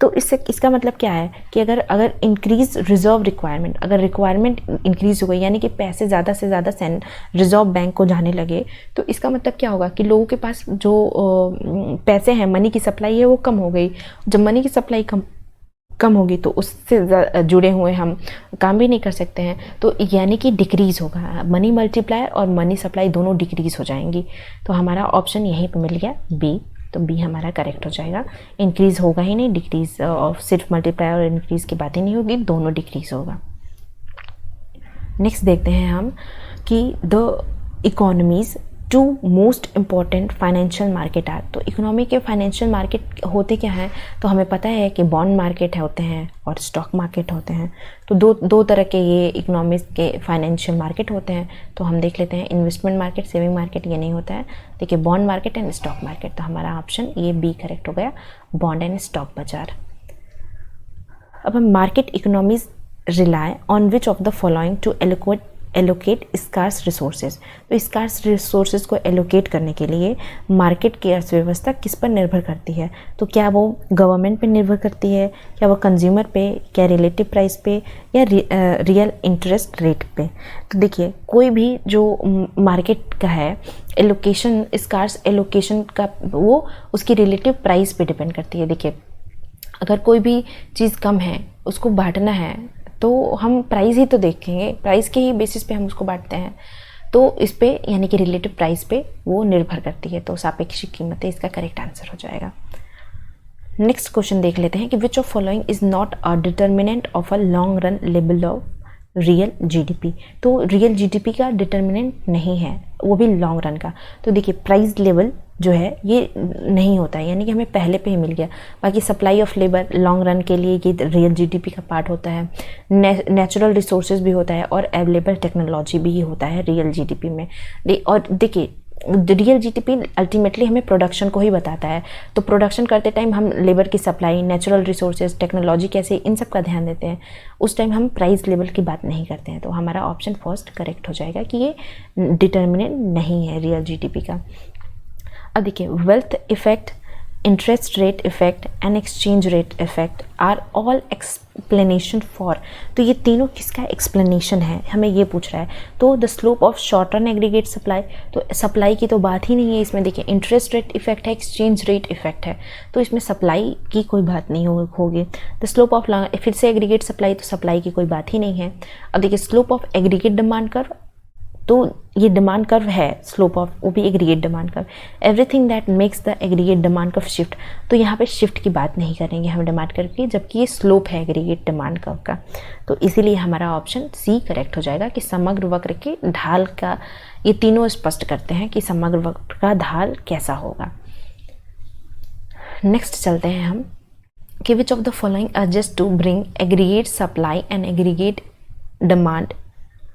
तो इसका मतलब क्या है कि अगर इंक्रीज रिजर्व रिक्वायरमेंट, अगर रिक्वायरमेंट इंक्रीज हो गई यानी कि पैसे ज़्यादा से ज़्यादा रिजर्व बैंक को जाने लगे, तो इसका मतलब क्या होगा कि लोगों के पास जो पैसे हैं, मनी की सप्लाई है वो कम हो गई। जब मनी की सप्लाई कम होगी तो उससे जुड़े हुए हम काम भी नहीं कर सकते हैं, तो यानी कि डिक्रीज़ होगा, मनी मल्टीप्लायर और मनी सप्लाई दोनों डिक्रीज़ हो जाएंगी। तो हमारा ऑप्शन यहीं पे मिल गया बी, तो बी हमारा करेक्ट हो जाएगा। इंक्रीज़ होगा ही नहीं, डिक्रीज़ और सिर्फ मल्टीप्लायर और इंक्रीज़ की बात ही नहीं होगी, दोनों डिक्रीज़ होगा। नेक्स्ट देखते हैं हम कि the economy's two most important financial market are. तो इकोनॉमी के फाइनेंशियल मार्केट होते क्या हैं, तो हमें पता है कि बॉन्ड मार्केट होते हैं और स्टॉक मार्केट होते हैं। तो दो तरह के ये इकोनॉमिक्स के फाइनेंशियल मार्केट होते हैं। तो हम देख लेते हैं इन्वेस्टमेंट मार्केट, सेविंग मार्केट ये नहीं होता है। देखिए bond market and stock market, तो हमारा ऑप्शन ये बी करेक्ट हो गया, बॉन्ड एंड स्टॉक बाजार। अब हम market economies rely on which of the following to allocate scarce resources. तो स्कार्स रिसोर्सेज को एलोकेट करने के लिए मार्केट की अर्थव्यवस्था किस पर निर्भर करती है? तो क्या वो गवर्नमेंट पे निर्भर करती है, क्या वो कंज्यूमर पे, क्या रिलेटिव प्राइस पे, या रियल इंटरेस्ट रेट पे? तो देखिए कोई भी जो मार्केट का है एलोकेशन, स्कार्स एलोकेशन का वो उसकी रिलेटिव प्राइस पे डिपेंड करती है। देखिए अगर कोई भी चीज़ कम है उसको बांटना है तो हम प्राइस ही तो देखेंगे, प्राइस के ही बेसिस पे हम उसको बांटते हैं। तो इस पे यानी कि रिलेटिव प्राइस पे वो निर्भर करती है, तो सापेक्षिक कीमतें इसका करेक्ट आंसर हो जाएगा। नेक्स्ट क्वेश्चन देख लेते हैं कि which of following is not a determinant of a long run level of real GDP. तो रियल जीडीपी का डिटर्मिनेंट नहीं है, वो भी लॉन्ग रन का। तो देखिए प्राइस लेवल जो है ये नहीं होता है, यानी कि हमें पहले पे ही मिल गया। बाकी supply of labour long run के लिए ये रियल जीडीपी का पार्ट होता है, नेचुरल रिसोर्सेज भी होता है और अवेलेबल टेक्नोलॉजी भी होता है रियल जीडीपी में। और देखिए रियल जीडीपी अल्टीमेटली हमें प्रोडक्शन को ही बताता है, तो प्रोडक्शन करते टाइम हम लेबर की सप्लाई, नेचुरल रिसोर्सेज, टेक्नोलॉजी कैसे, इन सब का ध्यान देते हैं। उस टाइम हम प्राइस लेवल की बात नहीं करते हैं। तो हमारा ऑप्शन फर्स्ट करेक्ट हो जाएगा कि ये डिटर्मिनेंट नहीं है रियल जीडीपी का। अब देखिए wealth effect interest rate effect and exchange rate effect are all explanation for, तो ये तीनों किसका एक्सप्लेनेशन है, हमें ये पूछ रहा है। तो the slope of short run aggregate supply, तो सप्लाई की तो बात ही नहीं है इसमें। देखिए इंटरेस्ट रेट इफेक्ट है, एक्सचेंज रेट इफेक्ट है, तो इसमें सप्लाई की कोई बात नहीं होगी। द स्लोप ऑफ फिर से एग्रीगेट सप्लाई, तो सप्लाई की कोई बात ही नहीं है। अब देखिए slope of aggregate demand curve, तो ये डिमांड कर्व है, स्लोप ऑफ वो भी aggregate demand curve. Everything that makes the aggregate demand curve shift, तो यहाँ पे शिफ्ट की बात नहीं करेंगे हम डिमांड कर्व की, जबकि ये स्लोप है एग्रीगेट डिमांड कर्व का। तो इसीलिए हमारा ऑप्शन सी करेक्ट हो जाएगा कि समग्र वक्र के ढाल का, ये तीनों स्पष्ट करते हैं कि समग्र वक्र का ढाल कैसा होगा। नेक्स्ट चलते हैं हम कि which of the following are just to bring aggregate supply and aggregate demand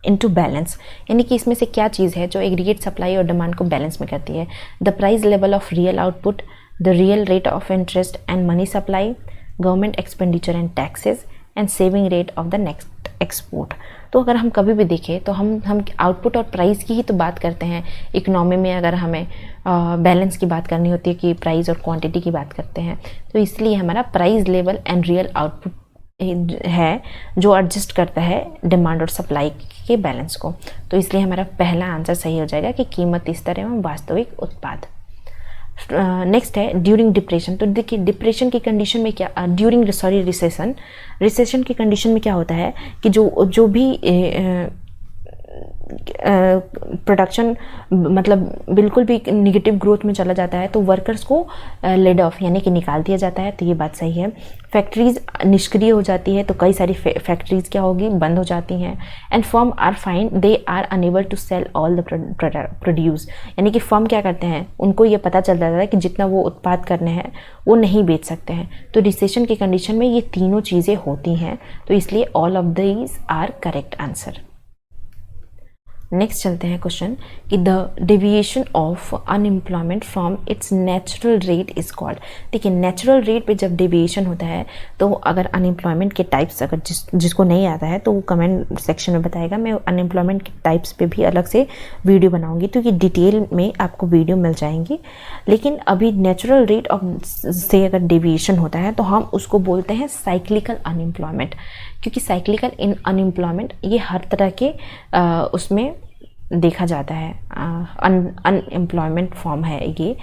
into balance, यानी कि इसमें से क्या चीज़ है जो एग्रीगेट सप्लाई और डिमांड को बैलेंस में करती है। The price level of real output, the real rate of interest and money supply, government expenditure and taxes and saving rate of the next export. तो अगर हम कभी भी देखें तो हम आउटपुट और प्राइस की ही तो बात करते हैं इकोनॉमी में। अगर हमें बैलेंस की बात करनी होती है कि प्राइस और क्वांटिटी की बात करते हैं, तो इसलिए हमारा price level and real output है जो एडजस्ट करता है डिमांड और सप्लाई के बैलेंस को। तो इसलिए हमारा पहला आंसर सही हो जाएगा कि कीमत स्तर एवं वास्तविक उत्पाद। नेक्स्ट है ड्यूरिंग डिप्रेशन, तो देखिए डिप्रेशन की कंडीशन में क्या, ड्यूरिंग रिसेशन की कंडीशन में क्या होता है कि जो भी प्रोडक्शन मतलब बिल्कुल भी निगेटिव ग्रोथ में चला जाता है तो वर्कर्स को लेड ऑफ यानी कि निकाल दिया जाता है, तो ये बात सही है। फैक्ट्रीज निष्क्रिय हो जाती है तो कई सारी फैक्ट्रीज क्या होगी, बंद हो जाती हैं। And firm are find they are unable to sell all the produce, यानी कि फर्म क्या करते हैं, उनको ये पता चल जाता है कि जितना वो उत्पाद करने हैं वो नहीं बेच सकते हैं। तो रिसेशन की कंडीशन में ये तीनों चीज़ें होती हैं, तो इसलिए all of these are correct answer. Next चलते हैं क्वेश्चन कि the deviation of unemployment from its natural rate is called. देखिए नेचुरल रेट पे जब डेविएशन होता है तो अगर अनएम्प्लॉयमेंट के टाइप्स अगर जिसको नहीं आता है तो वो कमेंट सेक्शन में बताएगा। मैं अनएम्प्लॉयमेंट के टाइप्स पे भी अलग से वीडियो बनाऊंगी क्योंकि डिटेल में आपको वीडियो मिल जाएंगी। लेकिन अभी नेचुरल रेट ऑफ से अगर डेविएशन होता है तो हम उसको बोलते हैं साइक्लिकल अनएम्प्लॉयमेंट, क्योंकि साइक्लिकल अनएम्प्लॉयमेंट ये हर तरह के उसमें देखा जाता है। अनएम्प्लॉयमेंट फॉर्म है ये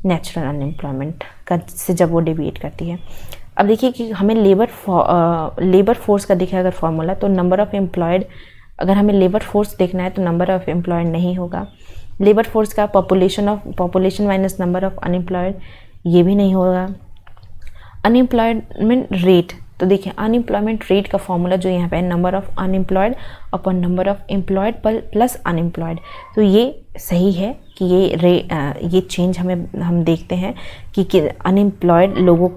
नेचुरल अनएम्प्लॉयमेंट का से जब वो डेविएट करती है। अब देखिए कि हमें लेबर फोर्स का देखा अगर फॉर्मूला तो नंबर ऑफ एम्प्लॉयड, अगर हमें लेबर फोर्स देखना है तो नंबर ऑफ एम्प्लॉयड नहीं होगा। लेबर फोर्स का population minus number of unemployed ये भी नहीं होगा। अनएम्प्लॉयमेंट रेट, तो देखिए अनएम्प्लॉयमेंट रेट का फॉर्मूला जो यहाँ पे है number of unemployed upon number of employed plus unemployed, तो ये सही है कि ये चेंज हम देखते हैं कि अनएम्प्लॉयड लोगों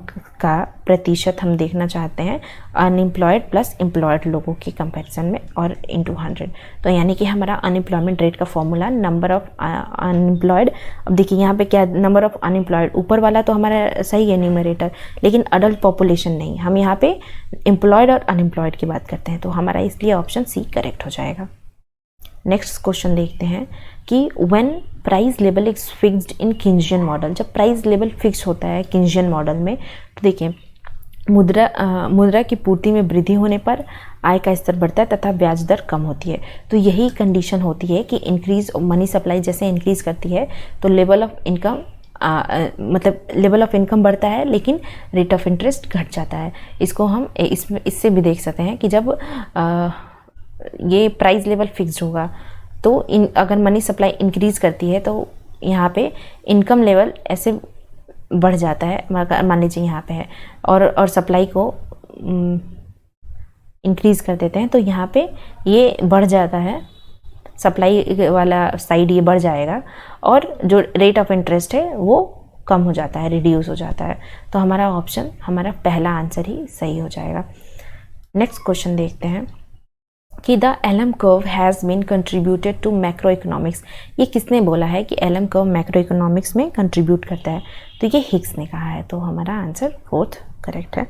का प्रतिशत हम देखना चाहते हैं अनएम्प्लॉयड प्लस एम्प्लॉयड लोगों के कंपैरिजन में और इनटू 100। तो यानी कि हमारा अनएम्प्लॉयमेंट रेट का फॉर्मूला नंबर ऑफ अनएम्प्लॉयड। अब देखिए यहाँ पे क्या नंबर ऑफ अनएम्प्लॉयड ऊपर वाला तो हमारा सही है न्यूमरेटर, लेकिन अडल्ट पॉपुलेशन नहीं, हम यहाँ पे एम्प्लॉयड और अनएम्प्लॉयड की बात करते हैं, तो हमारा इसलिए ऑप्शन सी करेक्ट हो जाएगा। नेक्स्ट क्वेश्चन देखते हैं कि when price level is fixed in Keynesian model, जब प्राइस लेवल फिक्स होता है किन्जियन मॉडल में तो देखिए मुद्रा की पूर्ति में वृद्धि होने पर आय का स्तर बढ़ता है तथा ब्याज दर कम होती है। तो यही कंडीशन होती है कि इंक्रीज मनी सप्लाई जैसे इंक्रीज करती है तो लेवल ऑफ इनकम मतलब लेवल ऑफ इनकम बढ़ता है लेकिन रेट ऑफ इंटरेस्ट घट जाता है। इसको हम इससे भी देख सकते हैं कि जब ये प्राइस लेवल फिक्स्ड होगा तो अगर मनी सप्लाई इंक्रीज करती है तो यहाँ पे इनकम लेवल ऐसे बढ़ जाता है, मान लीजिए यहाँ पे है और सप्लाई को इंक्रीज कर देते हैं तो यहाँ पे ये बढ़ जाता है, सप्लाई वाला साइड ये बढ़ जाएगा और जो रेट ऑफ इंटरेस्ट है वो कम हो जाता है, रिड्यूस हो जाता है। तो हमारा ऑप्शन, हमारा पहला आंसर ही सही हो जाएगा। नेक्स्ट क्वेश्चन देखते हैं कि the L M curve has been contributed to macroeconomics. ये किसने बोला है कि एलम कर्व मैक्रो इकोनॉमिक्स में कंट्रीब्यूट करता है, तो ये हिग्स ने कहा है, तो हमारा आंसर फोर्थ करेक्ट है।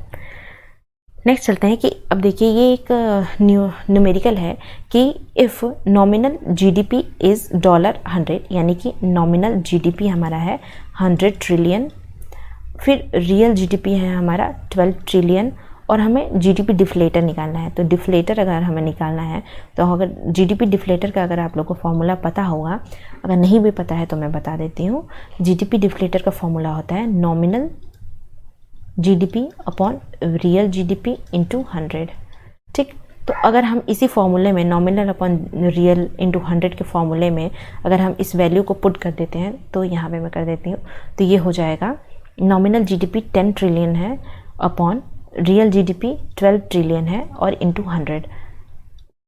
नेक्स्ट चलते हैं कि अब देखिए ये एक न्यूमेरिकल है कि इफ़ नॉमिनल जीडीपी इज़ $100, यानी कि नॉमिनल जीडीपी हमारा है 100 ट्रिलियन फिर रियल जीडीपी है हमारा 12 ट्रिलियन और हमें जीडीपी डिफ्लेटर निकालना है। तो डिफ्लेटर अगर हमें निकालना है तो अगर जीडीपी डिफ्लेटर का अगर आप लोग को फॉर्मूला पता होगा, अगर नहीं भी पता है तो मैं बता देती हूँ। जीडीपी डिफ्लेटर का फॉर्मूला होता है nominal GDP upon real GDP into 100। ठीक, तो अगर हम इसी फॉर्मूले में नॉमिनल अपॉन रियल इंटू 100 के फॉर्मूले में अगर हम इस वैल्यू को पुट कर देते हैं, तो यहाँ पे मैं कर देती हूँ, तो ये हो जाएगा नॉमिनल जीडीपी 10 ट्रिलियन है अपॉन रियल जीडीपी 12 ट्रिलियन है और इंटू 100,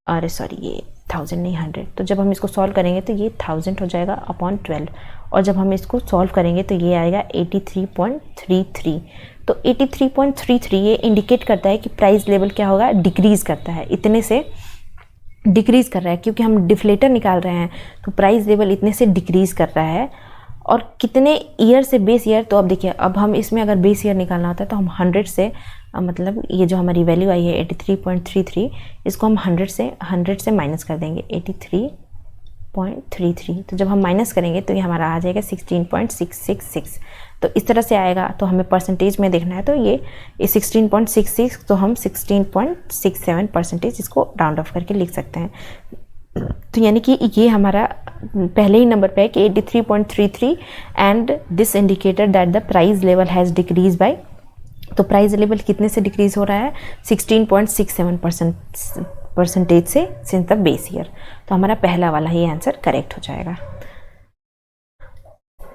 अरे सॉरी ये 1000 नहीं 100। तो जब हम इसको सॉल्व करेंगे तो ये 1000 हो जाएगा अपॉन 12, और जब हम इसको सॉल्व करेंगे तो ये आएगा 83.33। तो 83.33 ये इंडिकेट करता है कि प्राइस लेवल क्या होगा, डिक्रीज़ करता है, इतने से डिक्रीज़ कर रहा है, क्योंकि हम डिफ्लेटर निकाल रहे हैं तो प्राइस लेवल इतने से डिक्रीज़ कर रहा है। और कितने ईयर से बेस ईयर, तो अब देखिए अब हम इसमें अगर बेस ईयर निकालना होता है तो हम 100 से मतलब ये जो हमारी वैल्यू आई है 83.33, इसको हम 100 से माइनस कर देंगे 83.33। तो जब हम माइनस करेंगे तो ये हमारा आ जाएगा 16.666। तो इस तरह से आएगा। तो हमें परसेंटेज में देखना है तो ये 16.66, तो हम 16.67% इसको राउंड ऑफ करके लिख सकते हैं। तो यानी कि ये हमारा पहले ही नंबर पे है कि 83.33 and this indicator that the price level has decrease by, तो प्राइस लेवल कितने से डिक्रीज हो रहा है, 16.67% से सिंस द बेस ईयर। तो हमारा पहला वाला ही आंसर करेक्ट हो जाएगा।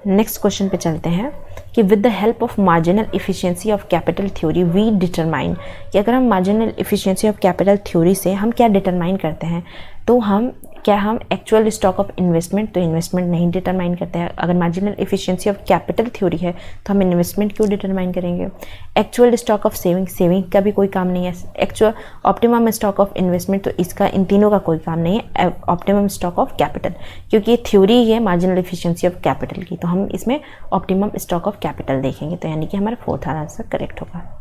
नेक्स्ट क्वेश्चन पे चलते हैं कि with the help of marginal efficiency of capital theory we determine, कि अगर हम marginal efficiency of capital theory से हम क्या डिटरमाइन करते हैं, तो हम एक्चुअल स्टॉक ऑफ इन्वेस्टमेंट, तो इन्वेस्टमेंट नहीं डिटरमाइन करते हैं। अगर marginal efficiency of capital theory है तो हम इन्वेस्टमेंट क्यों डिटरमाइन करेंगे। एक्चुअल स्टॉक ऑफ सेविंग का भी कोई काम नहीं है। Actual optimum stock of investment, तो इसका इन तीनों का कोई काम नहीं है। ऑप्टिमम स्टॉक ऑफ कैपिटल, क्योंकि ये थ्योरी है मार्जिनल इफिशिएंसी ऑफ कैपिटल की, तो हम इसमें ऑप्टिमम स्टॉक ऑफ कैपिटल देखेंगे। तो यानी कि हमारा फोर्थ आंसर करेक्ट होगा।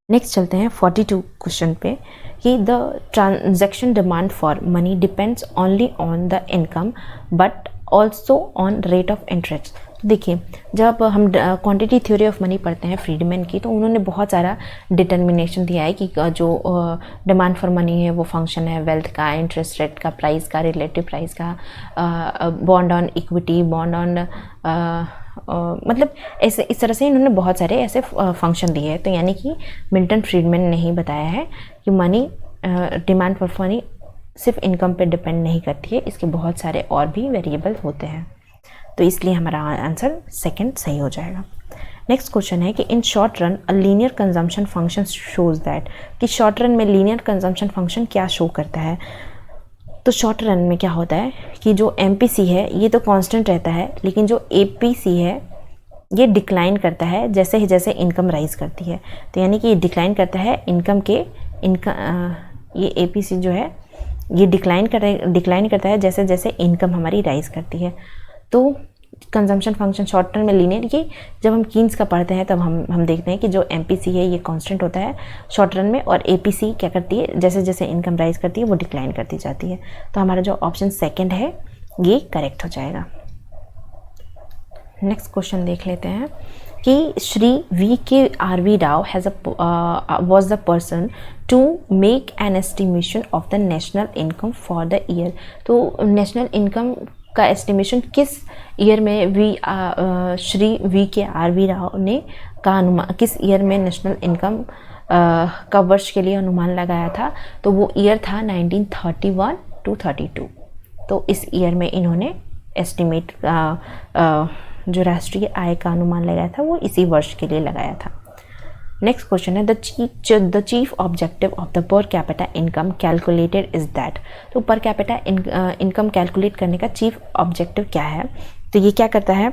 नेक्स्ट चलते हैं 42 क्वेश्चन पे कि the transaction demand for money depends only on the income but also on rate of interest. देखिए जब हम क्वांटिटी थ्योरी ऑफ मनी पढ़ते हैं फ्रीडमैन की, तो उन्होंने बहुत सारा डिटर्मिनेशन दिया है कि जो डिमांड फॉर मनी है वो फंक्शन है वेल्थ का, इंटरेस्ट रेट का, प्राइस का, रिलेटिव प्राइस का, bond on equity, bond on मतलब ऐसे इस तरह से इन्होंने बहुत सारे ऐसे फंक्शन दिए हैं। तो यानी कि मिल्टन फ्रीडमैन ने ही बताया है कि मनी डिमांड फॉर मनी सिर्फ इनकम पे डिपेंड नहीं करती है, इसके बहुत सारे और भी वेरिएबल होते हैं। तो इसलिए हमारा आंसर सेकंड सही हो जाएगा। नेक्स्ट क्वेश्चन है कि in short run a linear consumption function shows that, कि शॉर्ट रन में लीनियर कंजम्पशन फंक्शन क्या शो करता है। तो शॉर्ट रन में क्या होता है कि जो MPC है ये तो कांस्टेंट रहता है, लेकिन जो APC है ये डिक्लाइन करता है जैसे ही जैसे इनकम राइज करती है। तो यानी कि ये डिक्लाइन करता है ये APC जो है ये डिक्लाइन करता है जैसे जैसे इनकम हमारी राइज करती है। तो कंजम्पशन फंक्शन शॉर्ट टर्म में लीनियर, ये जब हम कीन्स का पढ़ते हैं तब हम देखते हैं कि जो MPC है ये कांस्टेंट होता है शॉर्ट रन में, और APC क्या करती है, जैसे जैसे इनकम राइज करती है वो डिक्लाइन करती जाती है। तो हमारा जो ऑप्शन सेकंड है ये करेक्ट हो जाएगा। नेक्स्ट क्वेश्चन देख लेते हैं कि Shri V.K.R.V. Rao was the person to make an estimation of the national income for the year। तो नेशनल इनकम का एस्टिमेशन किस ईयर में श्री V.K.R.V. राव ने का अनुमान, किस ईयर में नेशनल इनकम का वर्ष के लिए अनुमान लगाया था। तो वो ईयर था 1931 to 32। तो इस ईयर में इन्होंने एस्टिमेट जो राष्ट्रीय आय का अनुमान लगाया था वो इसी वर्ष के लिए लगाया था। नेक्स्ट क्वेश्चन है the chief objective of the पर capita income calculated is that. तो पर कैपिटा इनकम कैलकुलेट करने का चीफ ऑब्जेक्टिव क्या है। तो ये क्या करता है,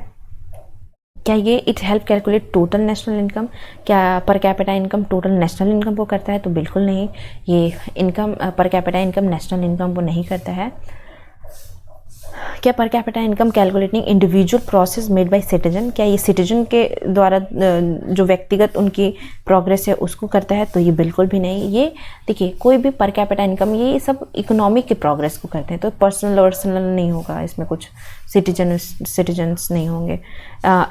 क्या ये it help calculate total national income, क्या per capita income total national income को करता है। तो बिल्कुल नहीं, ये इनकम पर कैपिटा इनकम नेशनल इनकम को नहीं करता है। क्या per capita income calculating individual process made by citizen, क्या ये सिटीजन के द्वारा जो व्यक्तिगत उनकी प्रोग्रेस है उसको करता है। तो ये बिल्कुल भी नहीं। ये देखिए कोई भी पर कैपिटा इनकम ये सब इकोनॉमिक के प्रोग्रेस को करते हैं, तो पर्सनल नहीं होगा इसमें, कुछ सिटीजन्स नहीं होंगे।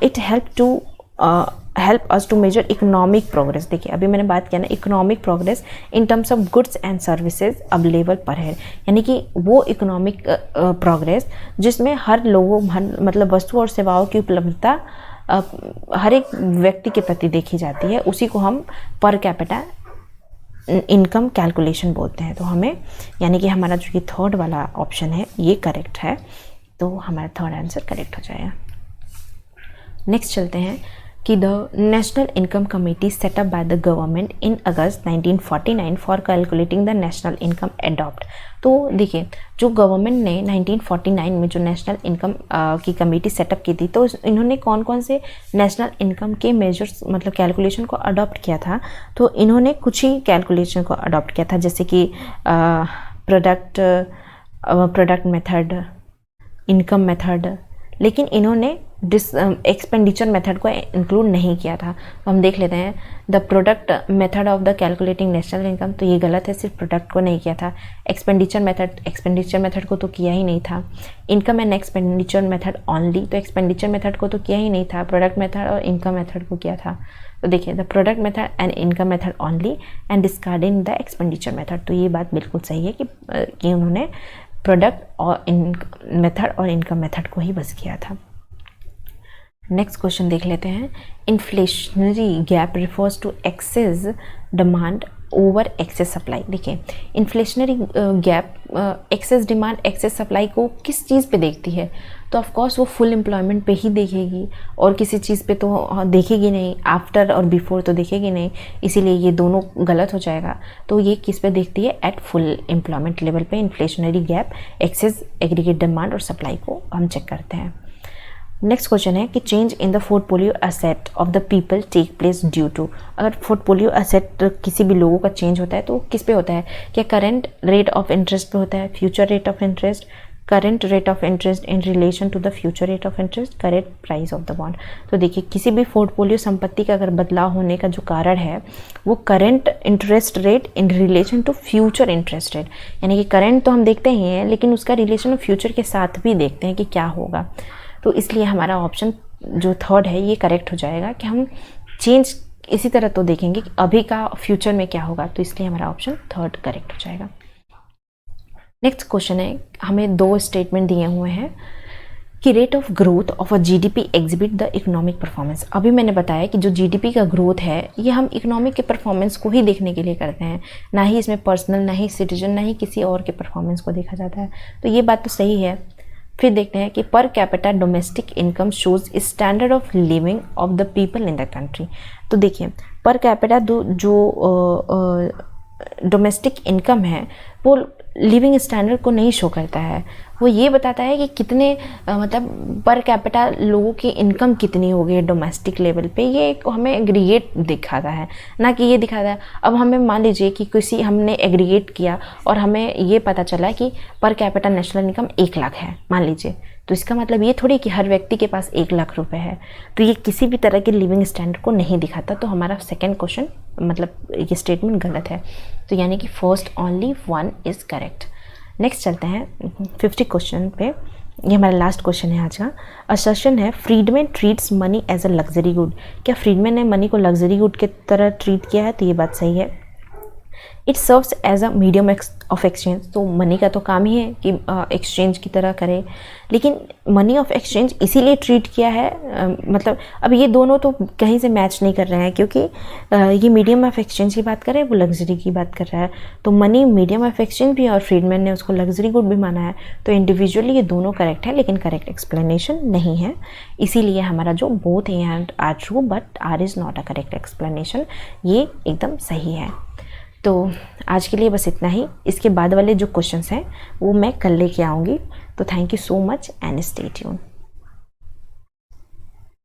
It help to help us to measure economic progress. देखिए अभी मैंने बात किया ना, economic progress in terms of goods and services available per head, यानी कि वो इकोनॉमिक प्रोग्रेस जिसमें हर लोगों मतलब वस्तु और सेवाओं की उपलब्धता हर एक व्यक्ति के प्रति देखी जाती है, उसी को हम पर कैपिटा इनकम कैलकुलेशन बोलते हैं। तो हमें यानी कि हमारा जो ये थर्ड वाला ऑप्शन है ये करेक्ट है, तो हमारा थर्ड आंसर करेक्ट हो जाएगा। नेक्स्ट चलते हैं कि the national income committee setup by the government in August 1949 for calculating the national income adopt. तो देखिए जो गवर्नमेंट ने 1949 में जो नेशनल इनकम की कमेटी सेटअप की थी, तो इन्होंने कौन कौन से नेशनल इनकम के मेजर्स मतलब कैलकुलेशन को अडॉप्ट किया था। तो इन्होंने कुछ ही कैलकुलेशन को अडॉप्ट किया था, जैसे कि प्रोडक्ट मेथड, इनकम मेथड, लेकिन इन्होंने एक्सपेंडिचर मेथड को इंक्लूड नहीं किया था। तो हम देख लेते हैं the product method of the calculating national income, तो ये गलत है, सिर्फ प्रोडक्ट को नहीं किया था। एक्सपेंडिचर मेथड को तो किया ही नहीं था। Income and expenditure method only, तो एक्सपेंडिचर मेथड को तो किया ही नहीं था, प्रोडक्ट मेथड और इनकम मेथड को किया था। तो देखिए the product method and income method only and discarding the expenditure method, तो ये बात बिल्कुल सही है कि उन्होंने प्रोडक्ट और मेथड और इनकम मेथड को ही बस किया था। नेक्स्ट क्वेश्चन देख लेते हैं। Inflationary gap refers to excess demand over excess supply. देखिए inflationary gap excess demand excess supply को किस चीज़ पे देखती है, तो ऑफ कोर्स वो फुल एम्प्लॉयमेंट पे ही देखेगी और किसी चीज़ पे तो देखेगी नहीं, आफ्टर और बिफोर तो देखेगी नहीं, इसीलिए ये दोनों गलत हो जाएगा। तो ये किस पे देखती है, एट फुल एम्प्लॉयमेंट लेवल पे inflationary gap excess aggregate demand और सप्लाई को हम चेक करते हैं। नेक्स्ट क्वेश्चन है कि change in the portfolio asset of the people take place due to. अगर पोर्टफोलियो एसेट किसी भी लोगों का चेंज होता है तो किस पे होता है, क्या करंट रेट ऑफ इंटरेस्ट पे होता है, future rate of interest, current rate of interest in relation to the future rate of interest, current price of the bond. तो देखिए किसी भी पोर्टफोलियो संपत्ति का अगर बदलाव होने का जो कारण है वो current interest rate in relation to future interest rate, यानी कि करंट तो हम देखते ही हैं लेकिन उसका रिलेशन फ्यूचर के साथ भी देखते हैं कि क्या होगा। तो इसलिए हमारा ऑप्शन जो थर्ड है ये करेक्ट हो जाएगा कि हम चेंज इसी तरह तो देखेंगे कि अभी का फ्यूचर में क्या होगा, तो इसलिए हमारा ऑप्शन थर्ड करेक्ट हो जाएगा। नेक्स्ट क्वेश्चन है, हमें दो स्टेटमेंट दिए हुए हैं कि rate of growth of a GDP exhibit the economic performance. अभी मैंने बताया कि जो जीडीपी का ग्रोथ है ये हम इकोनॉमिक के परफॉर्मेंस को ही देखने के लिए करते हैं, ना ही इसमें पर्सनल, ना ही सिटीजन, ना ही किसी और के परफॉर्मेंस को देखा जाता है। तो ये बात तो सही है। फिर देखते हैं कि per capita domestic income shows standard of living of the people in the country. तो देखिए पर कैपिटा जो डोमेस्टिक इनकम है वो लिविंग स्टैंडर्ड को नहीं शो करता है, वो ये बताता है कि कितने मतलब पर कैपिटा लोगों की इनकम कितनी हो गई डोमेस्टिक लेवल पे, ये हमें एग्रीगेट दिखाता है, ना कि ये दिखाता है। अब हमें मान लीजिए कि किसी हमने एग्रीगेट किया और हमें ये पता चला कि per capita national income 1 lakh है मान लीजिए, तो इसका मतलब ये थोड़ी कि हर व्यक्ति के पास 1 लाख रुपए है, तो ये किसी भी तरह के लिविंग स्टैंडर्ड को नहीं दिखाता। तो हमारा सेकेंड क्वेश्चन मतलब ये स्टेटमेंट गलत है, तो यानी कि first only 1 is correct. Next चलते हैं 50 क्वेश्चन पे, ये हमारा लास्ट क्वेश्चन है आज का। असर्शन है Friedman treats money as a luxury good. क्या फ्रीडमैन ने मनी को लग्जरी गुड की तरह ट्रीट किया है, तो ये बात सही है। It serves as a medium of exchange, तो मनी का तो काम ही है कि एक्सचेंज की तरह करे, लेकिन मनी ऑफ एक्सचेंज इसीलिए ट्रीट किया है मतलब अब ये दोनों तो कहीं से मैच नहीं कर रहे हैं, क्योंकि ये मीडियम ऑफ एक्सचेंज की बात कर रहे हैं, वो लग्जरी की बात कर रहा है। तो मनी मीडियम ऑफ एक्सचेंज भी और फ्रीडमैन ने उसको लग्जरी गुड भी माना है, तो इंडिविजुअली ये दोनों करेक्ट है, लेकिन करेक्ट एक्सप्लेनेशन नहीं है। इसीलिए हमारा जो both A and R true but R is not a correct explanation, ये एकदम सही है। तो आज के लिए बस इतना ही। इसके बाद वाले जो क्वेश्चंस हैं वो मैं कल लेके आऊँगी। तो thank you so much and stay tune.